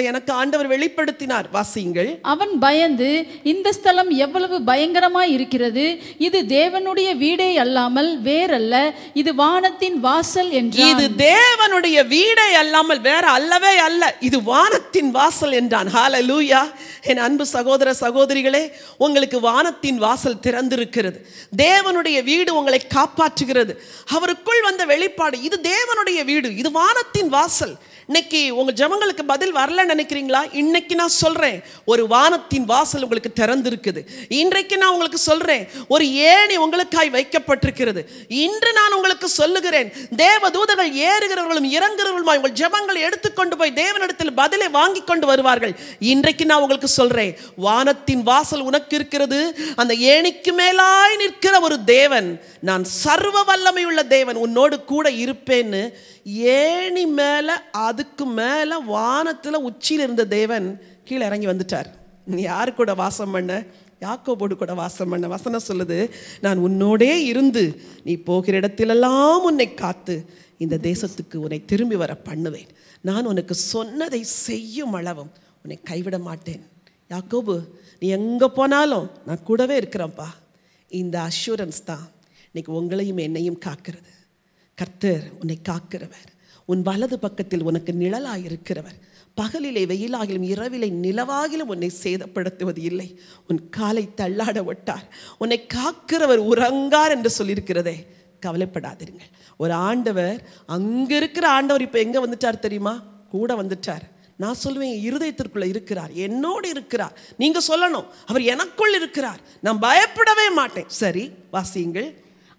Speaker 1: எனக்கு ஆண்டவர் வெளிப்படுத்தினார். வாசியுங்கள்.
Speaker 2: அவன் பயந்து, இந்த ஸ்தலம் எவ்வளவு பயங்கரமாய் இருக்கிறது, இது தேவனுடைய வீடே அல்லாமல் வேறல்ல, இது வானத்தின் வாசல் என்றான்.
Speaker 1: இது தேவனுடைய வீடே அல்லாமல் வேற அல்லவே அல்ல, இது வானத்தின் வாசல் என்றான். ஹல்லேலூயா. என் அன்பு சகோதர சகோதரிகளே, உங்களுக்கு வானத்தின் வாசல் திறந்திருக்கிறது. தேவனுடைய வீடு உங்களை காப்பாற்றுகிறது. அவருக்குள் வந்த வெளிப்பாடு, இது தேவனுடைய வீடு, இது வானத்தின் வாசல். இன்னைக்கு உங்க ஜெபங்களுக்கு பதில் பதில் வரல நினைக்கிறீங்களா? இன்னைக்கு நான் சொல்றேன், ஒரு வானத்தின் வாசல் உங்களுக்கு திறந்திருக்குது. இன்றைக்கு நான் உங்களுக்கு சொல்றேன், ஒரு ஏணி உங்களுக்காய் வைக்கப்பட்டிருக்கிறது. இன்று நான் உங்களுக்கு சொல்லுகிறேன், தேவதூதர்கள் ஏறுகிறவர்களும் இறங்குகிறவர்களுமாய் உங்கள் ஜெபங்களை எடுத்துக்கொண்டு போய் தேவனிடத்தில் பதிலை வாங்கி கொண்டு வருவார்கள். இன்றைக்கு நான் உங்களுக்கு சொல்றேன், வானத்தின் வாசல் உனக்கு இருக்கிறது. அந்த ஏணிக்கு மேலாய் நிற்கிற ஒரு தேவன், நான் சர்வ வல்லமை உள்ள தேவன், உன்னோடு கூட இருப்பேன்னு ஏணி மேல, அதுக்கு மேல வானத்துல உச்சியில் இருந்த தேவன் கீழே இறங்கி வந்துட்டார். நீ யாரு கூட வாசம் பண்ண? யாக்கோபோடு கூட வாசம் பண்ண. வசனம் சொல்லுது, நான் உன்னோடே இருந்து நீ போகிற இடத்திலெல்லாம் உன்னை காத்து இந்த தேசத்துக்கு உன்னை திரும்பி வர பண்ணுவேன். நான் உனக்கு சொன்னதை செய்யும் அளவும் உன்னை கைவிட மாட்டேன். யாக்கோபு, நீ எங்க போனாலும் நான் கூடவே இருக்கிறேன்ப்பா. இந்த அஷூரன்ஸ் தான் இன்னைக்கு உங்களையும் என்னையும் காக்கிறது. கர்த்தர் உன்னை காக்கிறவர், உன் வலது பக்கத்தில் உனக்கு நிழலாய் இருக்கிறவர். பகலிலே வெயிலாகிலும் இரவிலே நிலவாகிலும் உன்னை சேதப்படுத்துவது இல்லை. உன் காலை தள்ளாட விட்டார். உன்னை காக்கிறவர் உறங்கார் என்று சொல்லியிருக்கிறதே. கவலைப்படாதீர்கள். ஒரு ஆண்டவர், அங்க இருக்கிற ஆண்டவர் இப்ப எங்க வந்துட்டார் தெரியுமா? கூட வந்துட்டார். நான் சொல்லுவேன், இருதயத்திற்குள்ள இருக்கிறார், என்னோடு இருக்கிறார். நீங்க சொல்லணும், அவர் எனக்குள் இருக்கிறார், நான் பயப்படவே மாட்டேன். சரி, வாசியுங்கள்.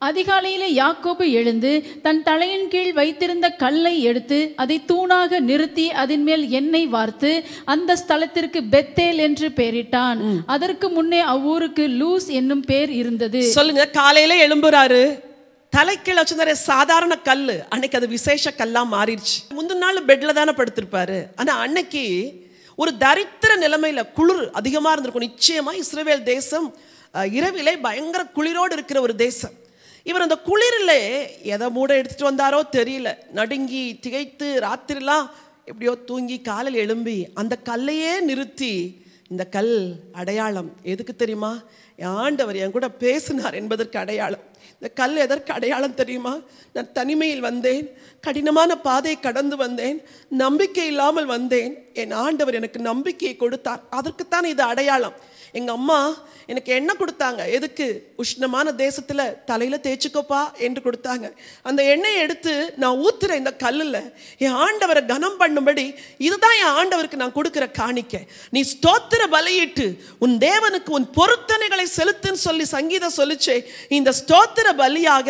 Speaker 2: அதிகாலையிலே யாக்கோபு எழுந்து தன் தலையின் கீழ் வைத்திருந்த கல்லை எடுத்து அதை தூணாக நிறுத்தி அதன் மேல் எண்ணெய் வார்த்து அந்த ஸ்தலத்திற்கு பெத்தேல் என்று பெயரிட்டான். அதற்கு முன்னே அவ்வூருக்கு லூஸ் என்னும் பேர் இருந்தது.
Speaker 1: சொல்லுங்க, காலையில எழும்புறாரு, தலைக்கீழ வச்சிருந்தாரு சாதாரண கல்லு, அன்னைக்கு அது விசேஷ கல்லா மாறிடுச்சு. முந்தின நாள் பெட்ல தானே படுத்திருப்பாரு. ஆனா அன்னைக்கு ஒரு தரித்திர நிலைமையில குளிர் அதிகமா இருந்திருக்கும். நிச்சயமா இஸ்ரவேல் தேசம் இரவிலே பயங்கர குளிரோடு இருக்கிற ஒரு தேசம். இவர் அந்த குளிரில் எதை மூட எடுத்துட்டு வந்தாரோ தெரியல, நடுங்கி திகைத்து ராத்திரிலாம் எப்படியோ தூங்கி காலையில் எழும்பி அந்த கல்லையே நிறுத்தி, இந்த கல் அடையாளம் எதுக்கு தெரியுமா? ஆண்டவர் என் கூட பேசினார் என்பதற்கு அடையாளம். இந்த கல் எதற்கு அடையாளம் தெரியுமா? நான் தனிமையில் வந்தேன், கடினமான பாதையை கடந்து வந்தேன், நம்பிக்கை இல்லாமல் வந்தேன், என் ஆண்டவர் எனக்கு நம்பிக்கையை கொடுத்தார். அதற்குத்தான் இது அடையாளம். எங்கள் அம்மா எனக்கு எண்ணெய் கொடுத்தாங்க. எதுக்கு? உஷ்ணமான தேசத்தில் தலையில் தேய்ச்சிக்கோப்பா என்று கொடுத்தாங்க. அந்த எண்ணெயை எடுத்து நான் ஊத்துற இந்த கல்லில் என் ஆண்டவரை கனம் பண்ணும்படி, இதுதான் என் ஆண்டவருக்கு நான் கொடுக்குற காணிக்கை. நீ ஸ்தோத்திர பலியிட்டு உன் தேவனுக்கு உன் பொருத்தனைகளை செலுத்துன்னு சொல்லி சங்கீதம் சொல்லிச்சே. இந்த ஸ்தோத்திர பலியாக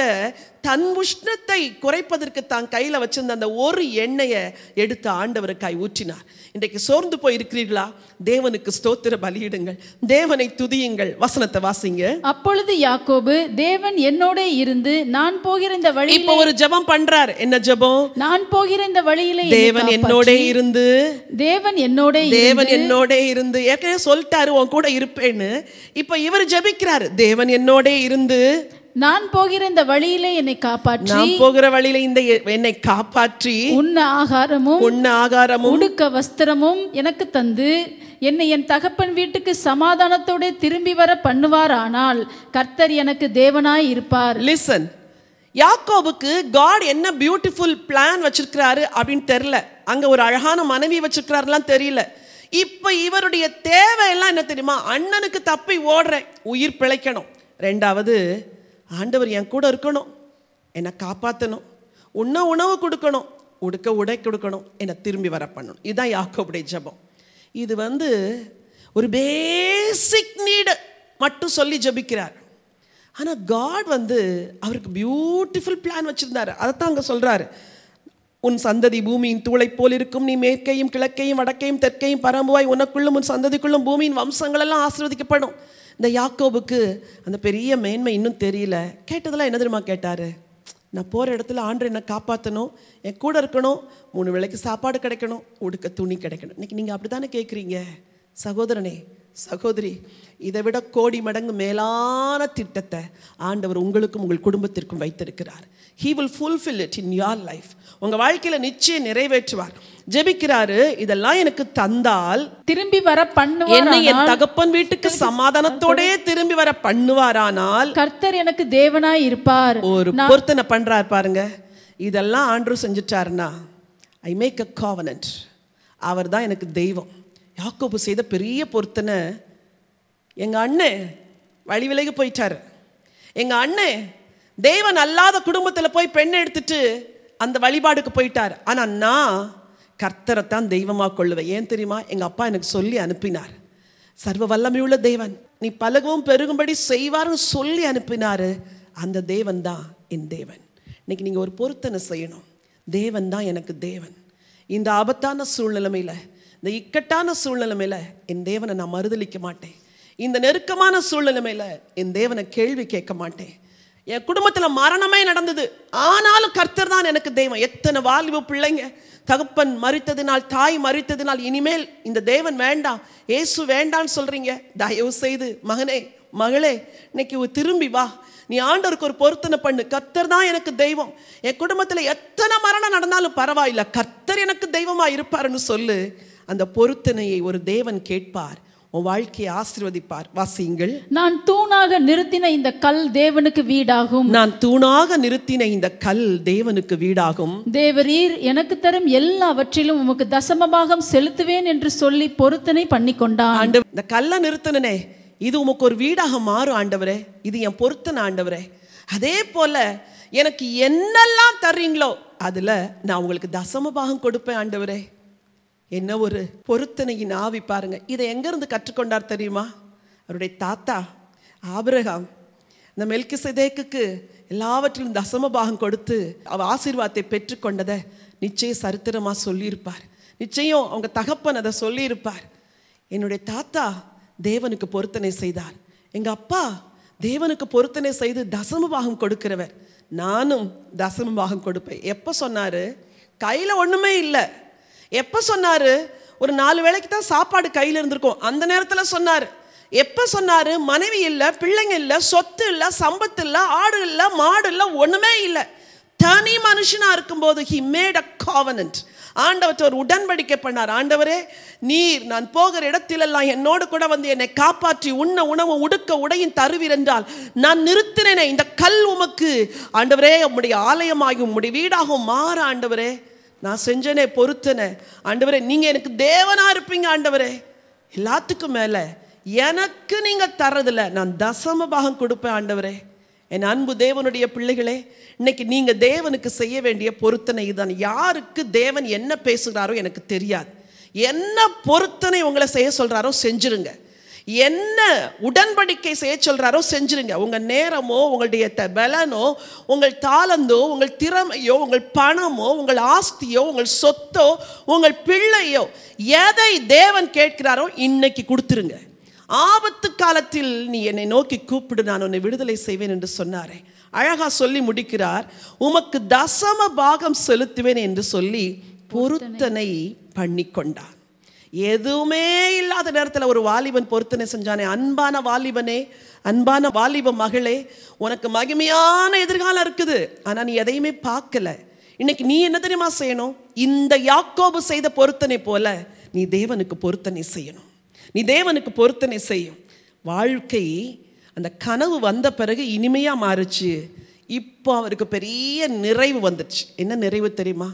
Speaker 1: தன் உஷ்ணத்தை குறைப்பதற்கு தான் கையில் வச்சிருந்த அந்த ஒரு எண்ணெயை எடுத்து ஆண்டவருக்காய் ஊற்றினார். இன்றைக்கு சோர்ந்து போய் இருக்கிறீர்களா? தேவனுக்கு ஸ்தோத்திர பலியிடுங்கள், தேவனை துதியுங்கள். வசனத்தை வாசிங்க.
Speaker 2: அப்பொழுது யாக்கோபு, தேவன் என்னோட இருந்து நான் போகிற இந்த வழியிலே,
Speaker 1: இப்போ ஒரு ஜெபம் பண்றார். என்ன ஜெபம்?
Speaker 2: நான் போகிற இந்த வழியிலே
Speaker 1: தேவன் என்னோட இருந்து,
Speaker 2: தேவன் என்னோட
Speaker 1: இருந்து. ஏற்கனவே சொல்லிட்டாரு உன் கூட இருப்பேன்னு. இப்ப இவர் ஜெபிக்கிறாரு, தேவன் என்னோட இருந்து
Speaker 2: நான் போகிற இந்த வழியிலே என்னை காப்பாற்றி,
Speaker 1: நான் போகிற வழியில இந்த என்னை காப்பாற்றி
Speaker 2: உண்ண ஆகாரமும் உடுக்க வஸ்திரமும் எனக்கு தந்து என்னை என் தகப்பன் வீட்டுக்கு சமாதானத்தோட திரும்பி வர பண்ணுவாரானால் கர்த்தர் எனக்கு தேவனாய் இருப்பார்.
Speaker 1: லிசன், யாக்கோபுக்கு காட் என்ன பியூட்டிஃபுல் பிளான் வச்சிருக்கிறாரு அப்படின்னு தெரியல. அங்க ஒரு அழகான மனைவி வச்சிருக்கிறாருலாம் தெரியல. இப்ப இவருடைய தேவையெல்லாம் என்ன தெரியுமா? அண்ணனுக்கு தப்பி ஓடுறேன், உயிர் பிழைக்கணும். ரெண்டாவது, ஆண்டவர் என் கூட இருக்கணும், என்னை காப்பாற்றணும், உண்ண உணவு கொடுக்கணும், உடுக்க உடை கொடுக்கணும், என்னை திரும்பி வர பண்ணணும். இதுதான் யாக்கோபுடைய ஜெபம். இது ஒரு பேசிக் நீடு மட்டும் சொல்லி ஜெபிக்கிறார். ஆனால் காட் அவருக்கு பியூட்டிஃபுல் பிளான் வச்சிருந்தாரு. அதைத்தான் அங்கே சொல்றாரு, உன் சந்ததி பூமியின் தூளை போல் இருக்கும், நீ மேற்கையும் கிழக்கையும் வடக்கையும் தெற்கையும் பரம்புவாய், உனக்குள்ளும் உன் சந்ததிக்குள்ளும் பூமியின் வம்சங்கள் எல்லாம் ஆசீர்வதிக்கப்படும். இந்த யாக்கோபுக்கு அந்த பெரிய மேன்மை இன்னும் தெரியல. கேட்டதெல்லாம் என்ன தெரியுமா கேட்டாரு? நான் போகிற இடத்துல ஆண்டவர் என்னை காப்பாற்றணும், என் கூட இருக்கணும், 3 வேளைக்கு சாப்பாடு கிடைக்கணும், உடுக்க துணி கிடைக்கணும். இன்னைக்கு நீங்கள் அப்படி தானே கேட்குறீங்க சகோதரனே சகோதரி. இதை விட கோடி மடங்கு மேலான திட்டத்தை ஆண்டவர் உங்களுக்கும் உங்கள் குடும்பத்திற்கும் வைத்திருக்கிறார். He will fulfill it in your life. உங்க வாழ்க்கையில நிச்சயம் நிறைவேற்றுவார். ஜெபிக்கிறாரு, இதெல்லாம் எனக்கு தந்தால்
Speaker 2: திரும்பி வர பண்ணுவார்,
Speaker 1: என்னை என் தகப்பன் வீட்டுக்கு சமாதானத்தோட திரும்பி வர பண்ணுவாரானால்
Speaker 2: கர்த்தர் எனக்கு தேவனாய் இருப்பார்.
Speaker 1: ஒரு பொருத்தனை பண்றார் பாருங்க. இதெல்லாம் ஆண்டவர் செஞ்சுட்டாருன்னா ஐ மேக் a covenant. அவர் தான் எனக்கு தெய்வம். யாக்கோபு செய்த பெரிய பொருத்தனை, எங்க அண்ணன் வழி விலகி போயிட்டாரு. எங்க அண்ணன் தேவன் அல்லாத குடும்பத்தில் போய் பெண் எடுத்துட்டு அந்த வழிபாடுக்கு போயிட்டார். ஆனா நான் கர்த்தரைத்தான் தெய்வமாக கொள்ளுவேன். ஏன் தெரியுமா? எங்கள் அப்பா எனக்கு சொல்லி அனுப்பினார். சர்வ வல்லமையுள்ள தேவன், நீ பலகவும் பெருகும்படி செய்வார்னு சொல்லி அனுப்பினார். அந்த தேவன் தான் என் தேவன். இன்னைக்கு நீங்கள் ஒரு பொருத்தனை செய்யணும். தேவன் தான் எனக்கு தேவன். இந்த ஆபத்தான சூழ்நிலைமையில், இந்த இக்கட்டான சூழ்நிலைமையில் என் தேவனை நான் மறுதலிக்க மாட்டேன். இந்த நெருக்கமான சூழ்நிலைமையில் என் தேவனை கேள்வி கேட்க மாட்டேன். என் குடும்பத்தில் மரணமே நடந்தது, ஆனாலும் கர்த்தர் தான் எனக்கு தெய்வம். எத்தனை வாலிப பிள்ளைங்க தகப்பன் மரித்ததினால், தாய் மரித்ததினால் இனிமேல் இந்த தேவன் வேண்டாம், இயேசு வேண்டான்னு சொல்றீங்க. தயவு செய்து மகனே, மகளே, இன்னைக்கு திரும்பி வா. நீ ஆண்டவருக்கு ஒரு பொருத்தனை பண்ணு. கர்த்தர் தான் எனக்கு தெய்வம். என் குடும்பத்தில் எத்தனை மரணம் நடந்தாலும் பரவாயில்லை, கர்த்தர் எனக்கு தெய்வமா இருப்பாருன்னு சொல்லு. அந்த பொருத்தனையை ஒரு தேவன் கேட்பார், உன் வாழ்க்கையை ஆசீர்வதிப்பார். வாசியுங்கள்.
Speaker 2: நான் தூணாக நிறுத்தின இந்த கல் தேவனுக்கு வீடாகும்.
Speaker 1: நான் தூணாக நிறுத்தின இந்த கல் தேவனுக்கு வீடாகும்.
Speaker 2: தேவரீர் எனக்கு தரும் எல்லாவற்றிலும் உமக்கு தசமபாகம் செலுத்துவேன் என்று சொல்லி பொருத்தனை பண்ணி கொண்டான்.
Speaker 1: ஆண்டவர், இந்த கல்லை நிறுத்தினே, இது உமக்கு ஒரு வீடாக மாறும் ஆண்டவரே. இது என் பொருத்தனை ஆண்டவரே. அதே போல எனக்கு என்னெல்லாம் தர்றீங்களோ அதுல நான் உங்களுக்கு தசமபாகம் கொடுப்பேன் ஆண்டவரே. என்ன ஒரு பொருத்தனையின் ஆவி பாருங்க. இதை எங்கிருந்து கற்றுக்கொண்டார் தெரியுமா? அவருடைய தாத்தா ஆபிரகாம் இந்த மெல்கிசேதேக்குக்கு எல்லாவற்றிலும் தசமபாகம் கொடுத்து அவ ஆசீர்வாதத்தை பெற்றுக்கொண்டதை நிச்சயம் சரித்திரமா சொல்லியிருப்பார். நிச்சயம் அவங்க தகப்பன் அதை சொல்லியிருப்பார். என்னுடைய தாத்தா தேவனுக்கு பொருத்தனை செய்தார், எங்க அப்பா தேவனுக்கு பொருத்தனை செய்து தசமபாகம் கொடுக்கிறவர், நானும் தசமபாகம் கொடுப்பேன். எப்போ சொன்னாரு? கையில் ஒண்ணுமே இல்லை. எப்போ சொன்னாரு? ஒரு 4 வேளைக்கு தான் சாப்பாடு கையில் இருந்திருக்கும் அந்த நேரத்தில் சொன்னார். எப்போ சொன்னாரு? மனைவி இல்லை, பிள்ளைங்க இல்லை, சொத்து இல்லை, சம்பத்து இல்லை, ஆடு இல்லை, மாடு இல்லை, ஒண்ணுமே இல்லை. தனி மனுஷனா இருக்கும்போது he made a covenant. ஆண்டவர்கிட்ட ஒரு உடன்படிக்கை பண்ணார். ஆண்டவரே, நீர் நான் போகிற இடத்திலெல்லாம் என்னோடு கூட வந்து என்னை காப்பாற்றி உண்ண உணவு உடுக்க உடையின் தருவீர் என்றால் நான் நிறுத்தினேனே இந்த கல் உமக்கு ஆண்டவரே உம்முடைய ஆலயமாகும் உம்முடைய வீடாகவும் மாற ஆண்டவரே. நான் செஞ்சனே பொருத்தனை ஆண்டவரே, நீங்க எனக்கு தேவனா இருப்பீங்க ஆண்டவரே. எல்லாத்துக்கும் மேல எனக்கு நீங்க தர்றதில்ல, நான் தசம பாகம் கொடுப்பேன் ஆண்டவரே. என் அன்பு தேவனுடைய பிள்ளைகளே, இன்னைக்கு நீங்க தேவனுக்கு செய்ய வேண்டிய பொருத்தனை இதுதான். யாருக்கு தேவன் என்ன பேசுகிறாரோ எனக்கு தெரியாது. என்ன பொருத்தனை உங்களை செய்ய சொல்றாரோ செஞ்சிருங்க. என்ன உடன்படிக்கை செய்ய சொல்றாரோ செஞ்சிருங்க. உங்க நேரமோ, உங்களுடைய பலனோ, உங்கள் தாளந்தோ, உங்கள் திறமையோ, உங்கள் பணமோ, உங்கள் ஆஸ்தியோ, உங்கள் சொத்தோ, உங்கள் பிள்ளையோ, எதை தேவன் கேட்கிறாரோ இன்னைக்கு கொடுத்துருங்க. ஆபத்து காலத்தில் நீ என்னை நோக்கி கூப்பிடு, நான் உன்னை விடுதலை செய்வேன் என்று சொன்னாரே, அழகா சொல்லி முடிக்கிறார். உமக்கு தசம பாகம் செலுத்துவேன் என்று சொல்லி பொருத்தனை பண்ணி கொண்டான். எதுவுமே இல்லாத நேரத்தில் ஒரு வாலிபன் பொருத்தனை செஞ்சானே. அன்பான வாலிபனே, அன்பான வாலிப மகளே, உனக்கு மகிமையான எதிர்காலம் இருக்குது, ஆனால் நீ எதையுமே பார்க்கல. இன்னைக்கு நீ என்ன தெரியுமா செய்யணும்? இந்த யாக்கோபு செய்த பொருத்தனை போல நீ தேவனுக்கு பொருத்தனை செய்யணும். நீ தேவனுக்கு பொருத்தனை செய்யும். வாழ்க்கை அந்த கனவு வந்த பிறகு இனிமையா மாறுச்சு. இப்போ அவருக்கு பெரிய நிறைவு வந்துடுச்சு. என்ன நிறைவு தெரியுமா?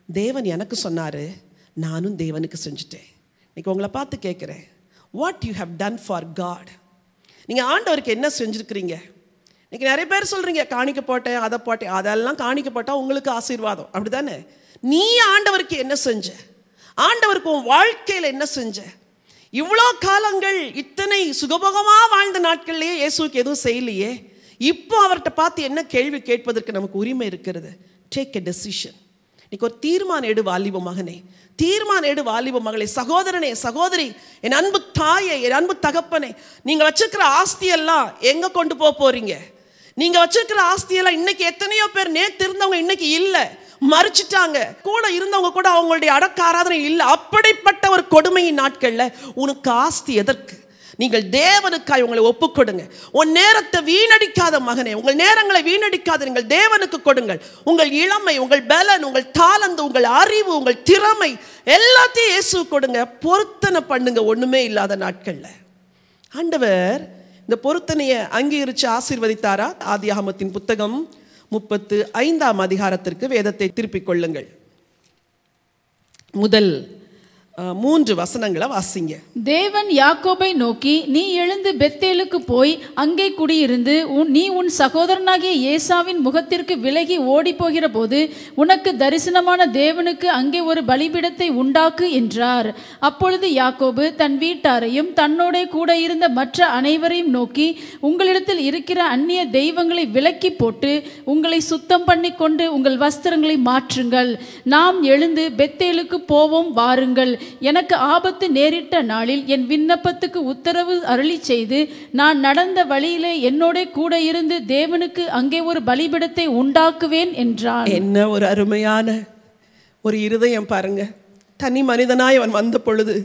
Speaker 1: தேவன் எனக்கு சொன்னாரு, நானும் தேவனுக்கு செஞ்சுட்டேன். இன்னைக்கு உங்களை பார்த்து கேட்குறேன், what you have done for God? நீங்கள் ஆண்டவருக்கு என்ன செஞ்சுருக்கிறீங்க? இன்னைக்கு நிறைய பேர் சொல்கிறீங்க, காணிக்க போட்டேன், அதை போட்டேன். அதெல்லாம் காணிக்க போட்டால் உங்களுக்கு ஆசீர்வாதம், அப்படி தானே? நீ ஆண்டவருக்கு என்ன செஞ்ச? ஆண்டவருக்கு உன் வாழ்க்கையில் என்ன செஞ்ச? இவ்வளோ காலங்கள் இத்தனை சுகபோகமாக வாழ்ந்த நாட்கள்லேயே இயேசுக்கு எதுவும் செய்யலையே. இப்போ அவர்கிட்ட பார்த்து என்ன கேள்வி கேட்பதற்கு நமக்கு உரிமை இருக்கிறது. Take a decision. இன்னைக்கு ஒரு தீர்மானம் எடு வாலிப மகனே, தீர்மானம் எடு வாலிப மகளே, சகோதரனே, சகோதரி, என் அன்பு தாயே, என் அன்பு தகப்பனே. நீங்கள் வச்சிருக்கிற ஆஸ்தியெல்லாம் எங்கே கொண்டு போக போறீங்க? நீங்கள் வச்சிருக்கிற ஆஸ்தியெல்லாம் இன்னைக்கு எத்தனையோ பேர் நேற்று இருந்தவங்க இன்னைக்கு இல்லை, மறிச்சிட்டாங்க. கூட இருந்தவங்க கூட அவங்களுடைய அடக்க ஆராதனை இல்லை. அப்படிப்பட்ட ஒரு கொடுமையின் நாட்கள்ல உனக்கு ஆஸ்தி எதற்கு? நீங்கள் தேவனுக்காய் உங்களை ஒப்புக்கொடுங்க. உன் நேரத்தை வீணடிக்காத மகனே, உங்கள் நேரங்களை வீணடிக்காத நீங்கள் தேவனுக்கு கொடுங்கள். உங்கள் இளமை, உங்கள் பலன், உங்கள் தாளந்து, உங்கள் அறிவு, உங்கள் திறமை எல்லாத்தையும் இயேசு கொடுங்க. பொருத்தனை பண்ணுங்க ஒண்ணுமே இல்லாத நாட்கள்ல. ஆண்டவர் இந்த பொருத்தனையை அங்கீகரித்து ஆசீர்வதித்தாரா? ஆதியாகமத்தின் புத்தகம் 35 அதிகாரத்திற்கு வேதத்தை திருப்பிக் கொள்ளுங்கள். முதல் 3 வசனங்களை வாசிங்க.
Speaker 2: தேவன் யாக்கோபை நோக்கி, நீ எழுந்து பெத்தேலுக்கு போய் அங்கே குடியிருந்து நீ உன் சகோதரனாகிய ஏசாவின் முகத்திற்கு விலகி ஓடி போகிற போது உனக்கு தரிசனமான தேவனுக்கு அங்கே ஒரு பலிபீடத்தை உண்டாக்கு என்றார். அப்பொழுது யாக்கோபு தன் வீட்டாரையும் தன்னோட கூட இருந்த மற்ற அனைவரையும் நோக்கி, உங்களிடத்தில் இருக்கிற அந்நிய தெய்வங்களை விலக்கி போட்டு உங்களை சுத்தம் பண்ணி கொண்டு உங்கள் வஸ்திரங்களை மாற்றுங்கள். நாம் எழுந்து பெத்தேலுக்கு போவோம், வாருங்கள். எனக்கு ஆபத்து நேரிட்ட நாளில் என் விண்ணப்பத்துக்கு உத்தரவு அருளி செய்து நான் நடந்த வழியிலே என்னோட கூட இருந்து தேவனுக்கு அங்கே ஒரு பலிபீடத்தை உண்டாக்குவேன் என்றான்.
Speaker 1: என்ன ஒரு அருமையான ஒரு இருதயம் பாருங்க. தனி மனிதனாய் அவன் வந்த பொழுது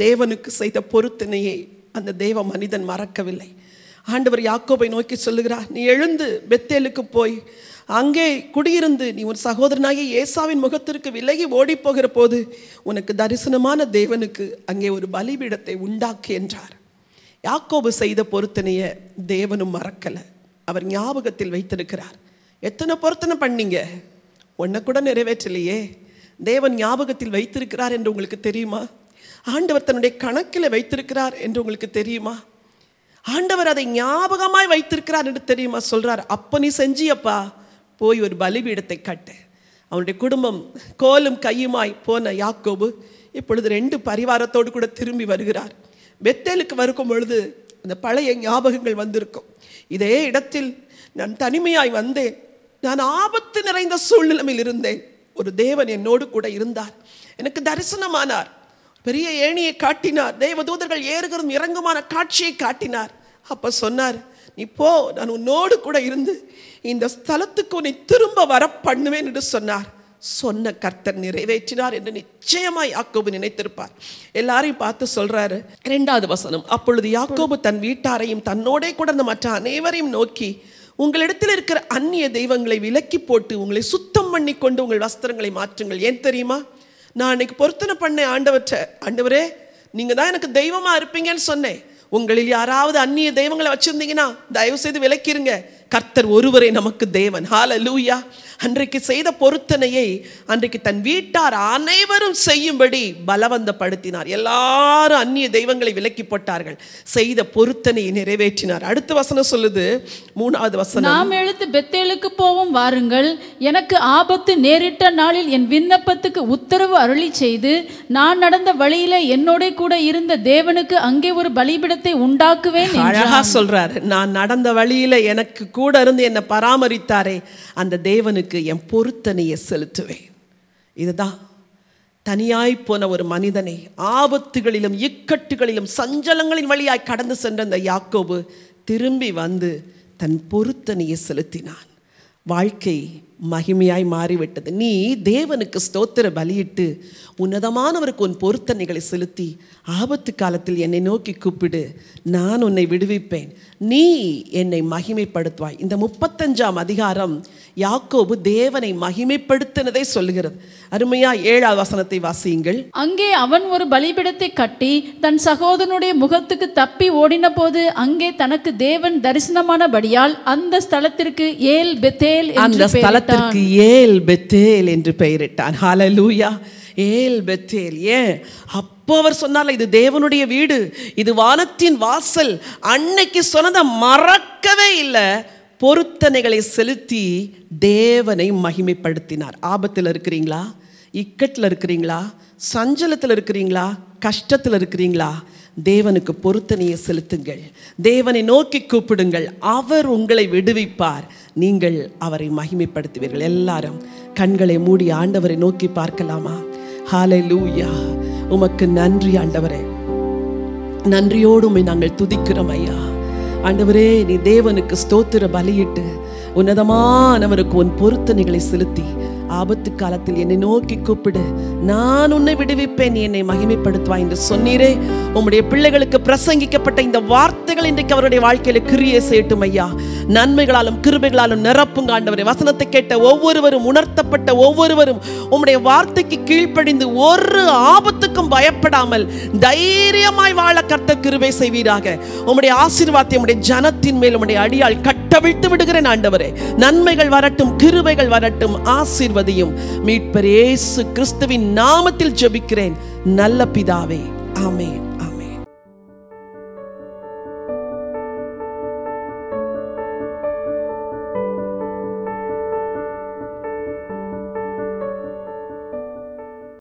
Speaker 1: தேவனுக்கு செய்த பொருத்தனையை அந்த தேவ மனிதன் மறக்கவில்லை. ஆண்டவர் யாக்கோபை நோக்கி சொல்லுகிறார், நீ எழுந்து பெத்தேலுக்கு போய் அங்கே குடியிருந்து நீ உன் சகோதரனாகிய ஏசாவின் முகத்திற்கு விலகி ஓடி போகிற போது உனக்கு தரிசனமான தேவனுக்கு அங்கே ஒரு பலிபீடத்தை உண்டாக்கு என்றார். யாக்கோபு செய்த பொருத்தனையை தேவனும் மறக்கல, அவர் ஞாபகத்தில் வைத்திருக்கிறார். எத்தனை பொருத்தனை பண்ணீங்க, ஒன்றை கூட நிறைவேற்றலையே. தேவன் ஞாபகத்தில் வைத்திருக்கிறார் என்று உங்களுக்கு தெரியுமா? ஆண்டவர் தன்னுடைய கணக்கில் வைத்திருக்கிறார் என்று உங்களுக்கு தெரியுமா? ஆண்டவர் அதை ஞாபகமாய் வைத்திருக்கிறார் என்று தெரியுமா? சொல்றார், அப்போ நீ செஞ்சியப்பா, போய் ஒரு பலிபீடத்தை கட்டு. அவனுடைய குடும்பம் கோலும் கையுமாய் போன யாக்கோபு இப்பொழுது 2 பரிவாரத்தோடு கூட திரும்பி வருகிறார். பெத்தேலுக்கு வரும் பொழுது அந்த பழைய ஞாபகங்கள் வந்திருக்கும். இதே இடத்தில் நான் தனிமையாய் வந்தேன், நான் ஆபத்து நிறைந்த சூழ்நிலையில் இருந்தேன், ஒரு தேவன் என்னோடு கூட இருந்தார், எனக்கு தரிசனமானார், பெரிய ஏணியை காட்டினார், தேவதூதர்கள் ஏறுகிறதும் இறங்குமான காட்சியை காட்டினார். அப்ப சொன்னார், நீ போ, நான் உன்னோடு கூட இருந்து இந்த ஸ்தலத்துக்கு உன்னை திரும்ப வர பண்ணுவேன் என்று சொன்னார். சொன்ன கர்த்தர் நிறைவேற்றினார் என்று நிச்சயமாய் யாக்கோபு நினைத்திருப்பார். எல்லாரையும் பார்த்து சொல்றாரு 2வது வசனம், அப்பொழுது யாக்கோபு தன் வீட்டாரையும் தன்னோட கூட இருந்த மற்ற அனைவரையும் நோக்கி, உங்களிடத்தில் இருக்கிற அந்நிய தெய்வங்களை விலக்கி போட்டு உங்களை சுத்தம் பண்ணி கொண்டு உங்கள் வஸ்திரங்களை மாற்றுங்கள். ஏன் தெரியுமா? நான் அன்னைக்கு பொருத்தனை பண்ணேன் ஆண்டவரே, நீங்க தான் எனக்கு தெய்வமா இருப்பீங்கன்னு சொன்னேன். உங்களில் யாராவது அந்நிய தெய்வங்களை வச்சிருந்தீங்கன்னா தயவு செய்து விலக்கிருங்க. கர்த்தர் ஒருவரே நமக்கு தேவன். ஹல்லேலூயா. அன்றைக்கு செய்த பொருத்தனையை அன்றைக்கு தன் வீட்டார் அனைவரும் செய்யும்படி பலவந்தப்படுத்தினார். எல்லாரும் அந்நிய தெய்வங்களை விலக்கி போட்டார்கள், செய்த பொருத்தனையை நிறைவேற்றினார். அடுத்த வசனம் சொல்லுது, 3வது வசனம்,
Speaker 2: நாம் எழுந்து பெத்தேலுக்கு போவோம், வாருங்கள். எனக்கு ஆபத்து நேரிட்ட நாளில் என் விண்ணப்பத்துக்கு உத்தரவு அருளி செய்து நான் நடந்த வழியில என்னோட கூட இருந்த தேவனுக்கு அங்கே ஒரு பலிபீடத்தை உண்டாக்குவேன்.
Speaker 1: அழகா சொல்றாரு, நான் நடந்த வழியில எனக்கு கூட இருந்து என்னை பராமரித்தாரே அந்த தேவனுக்கு என் பொருத்தனையை செலுத்துவேன். இதுதான் தனியாய் போன ஒரு மனிதனை ஆபத்துகளிலும் இக்கட்டுகளிலும் சஞ்சலங்களின் வழியாய் கடந்து சென்ற அந்த யாக்கோபு திரும்பி வந்து தன் பொருத்தனையை செலுத்தினான். வாழ்க்கை மகிமையாய் மாறிவிட்டது. நீ தேவனுக்கு ஸ்தோத்திர பலியிட்டு உன்னதமானவருக்கு உன் பொருத்தனைகளை செலுத்தி ஆபத்து காலத்தில் என்னை நோக்கி கூப்பிடு, நான் உன்னை விடுவிப்பேன், நீ என்னை மகிமைப்படுத்துவாய். இந்த 35ஆம் அதிகாரம் யாக்கோபு தேவனை மகிமைப்படுத்தினதை சொல்லுகிறது. அருமையா 7வது வசனத்தை வாசியுங்கள்.
Speaker 2: அங்கே அவன் ஒரு பலிபீடத்தை கட்டி தன் சகோதரனுடைய முகத்துக்கு தப்பி ஓடின போது அங்கே தனக்கு தேவன் தரிசனமானபடியால் அந்த ஸ்தலத்திற்கு ஏல் பெத்தேல்
Speaker 1: அந்த ஸ்தலத்திற்கு ஏல் பெத்தேல் என்று பெயரிட்டான். ஹல்லேலூயா. ஏல் பெத்தேல். ஏன்? அப்போ அவர் சொன்னால இது தேவனுடைய வீடு, இது வானத்தின் வாசல். அன்னைக்கு சொன்னதை மறக்கவே இல்லை. பொருத்தனைகளை செலுத்தி தேவனை மகிமைப்படுத்தினார். ஆபத்தில் இருக்கிறீங்களா? இக்கட்டில் இருக்கிறீங்களா? சஞ்சலத்தில் இருக்கிறீங்களா? கஷ்டத்தில் இருக்கிறீங்களா? தேவனுக்கு பொருத்தனையை செலுத்துங்கள், தேவனை நோக்கி கூப்பிடுங்கள், அவர் உங்களை விடுவிப்பார், நீங்கள் அவரை மகிமைப்படுத்துவீர்கள். எல்லாரும் கண்களை மூடி ஆண்டவரை நோக்கி பார்க்கலாமா? ஹல்லேலூயா. உமக்கு நன்றி ஆண்டவரே, நன்றியோடு உம்மை நாங்கள் துதிக்கிறோம் ஐயா. ஆண்டவரே, நீ தேவனுக்கு ஸ்தோத்திர பலியிட்டு உன்னதமானவருக்கு உன் பொருத்தனைகளை செலுத்தி ஆபத்து காலத்தில் என்னை நோக்கி கூப்பிடு, நான் உன்னை விடுவிப்பேன், நீ என்னை மகிமைப்படுத்துவாய் என்று சொன்னீரே. உம்முடைய பிள்ளைகளுக்கு பிரசங்கிக்கப்பட்ட இந்த வார்த்தைகள் இன்றைக்கு அவருடைய வாழ்க்கையில கிரியை செய்யட்டும் ஐயா. நன்மைகளாலும் கிருபைகளாலும் நிரப்புங்க ஆண்டவரே. வசனத்தை கேட்ட ஒவ்வொருவரும், உணர்த்தப்பட்ட ஒவ்வொருவரும் உம்முடைய வார்த்தைக்கு கீழ்ப்படிந்து ஒரு ஆபத்துக்கும் பயப்படாமல் தைரியமாய் வாழ கர்த்தர் கிருபை செய்வீராக. உம்முடைய ஆசீர்வாதத்தை உம்முடைய ஜனத்தின் மேல் உம்முடைய அடியால் கட்டவிழ்த்து விடுகிறேன் ஆண்டவரே. நன்மைகள் வரட்டும், கிருபைகள் வரட்டும், ஆசீர்வதியும். மீட்பர் இயேசு கிறிஸ்துவின் நாமத்தில் ஜெபிக்கிறேன் நல்ல பிதாவே, ஆமென்.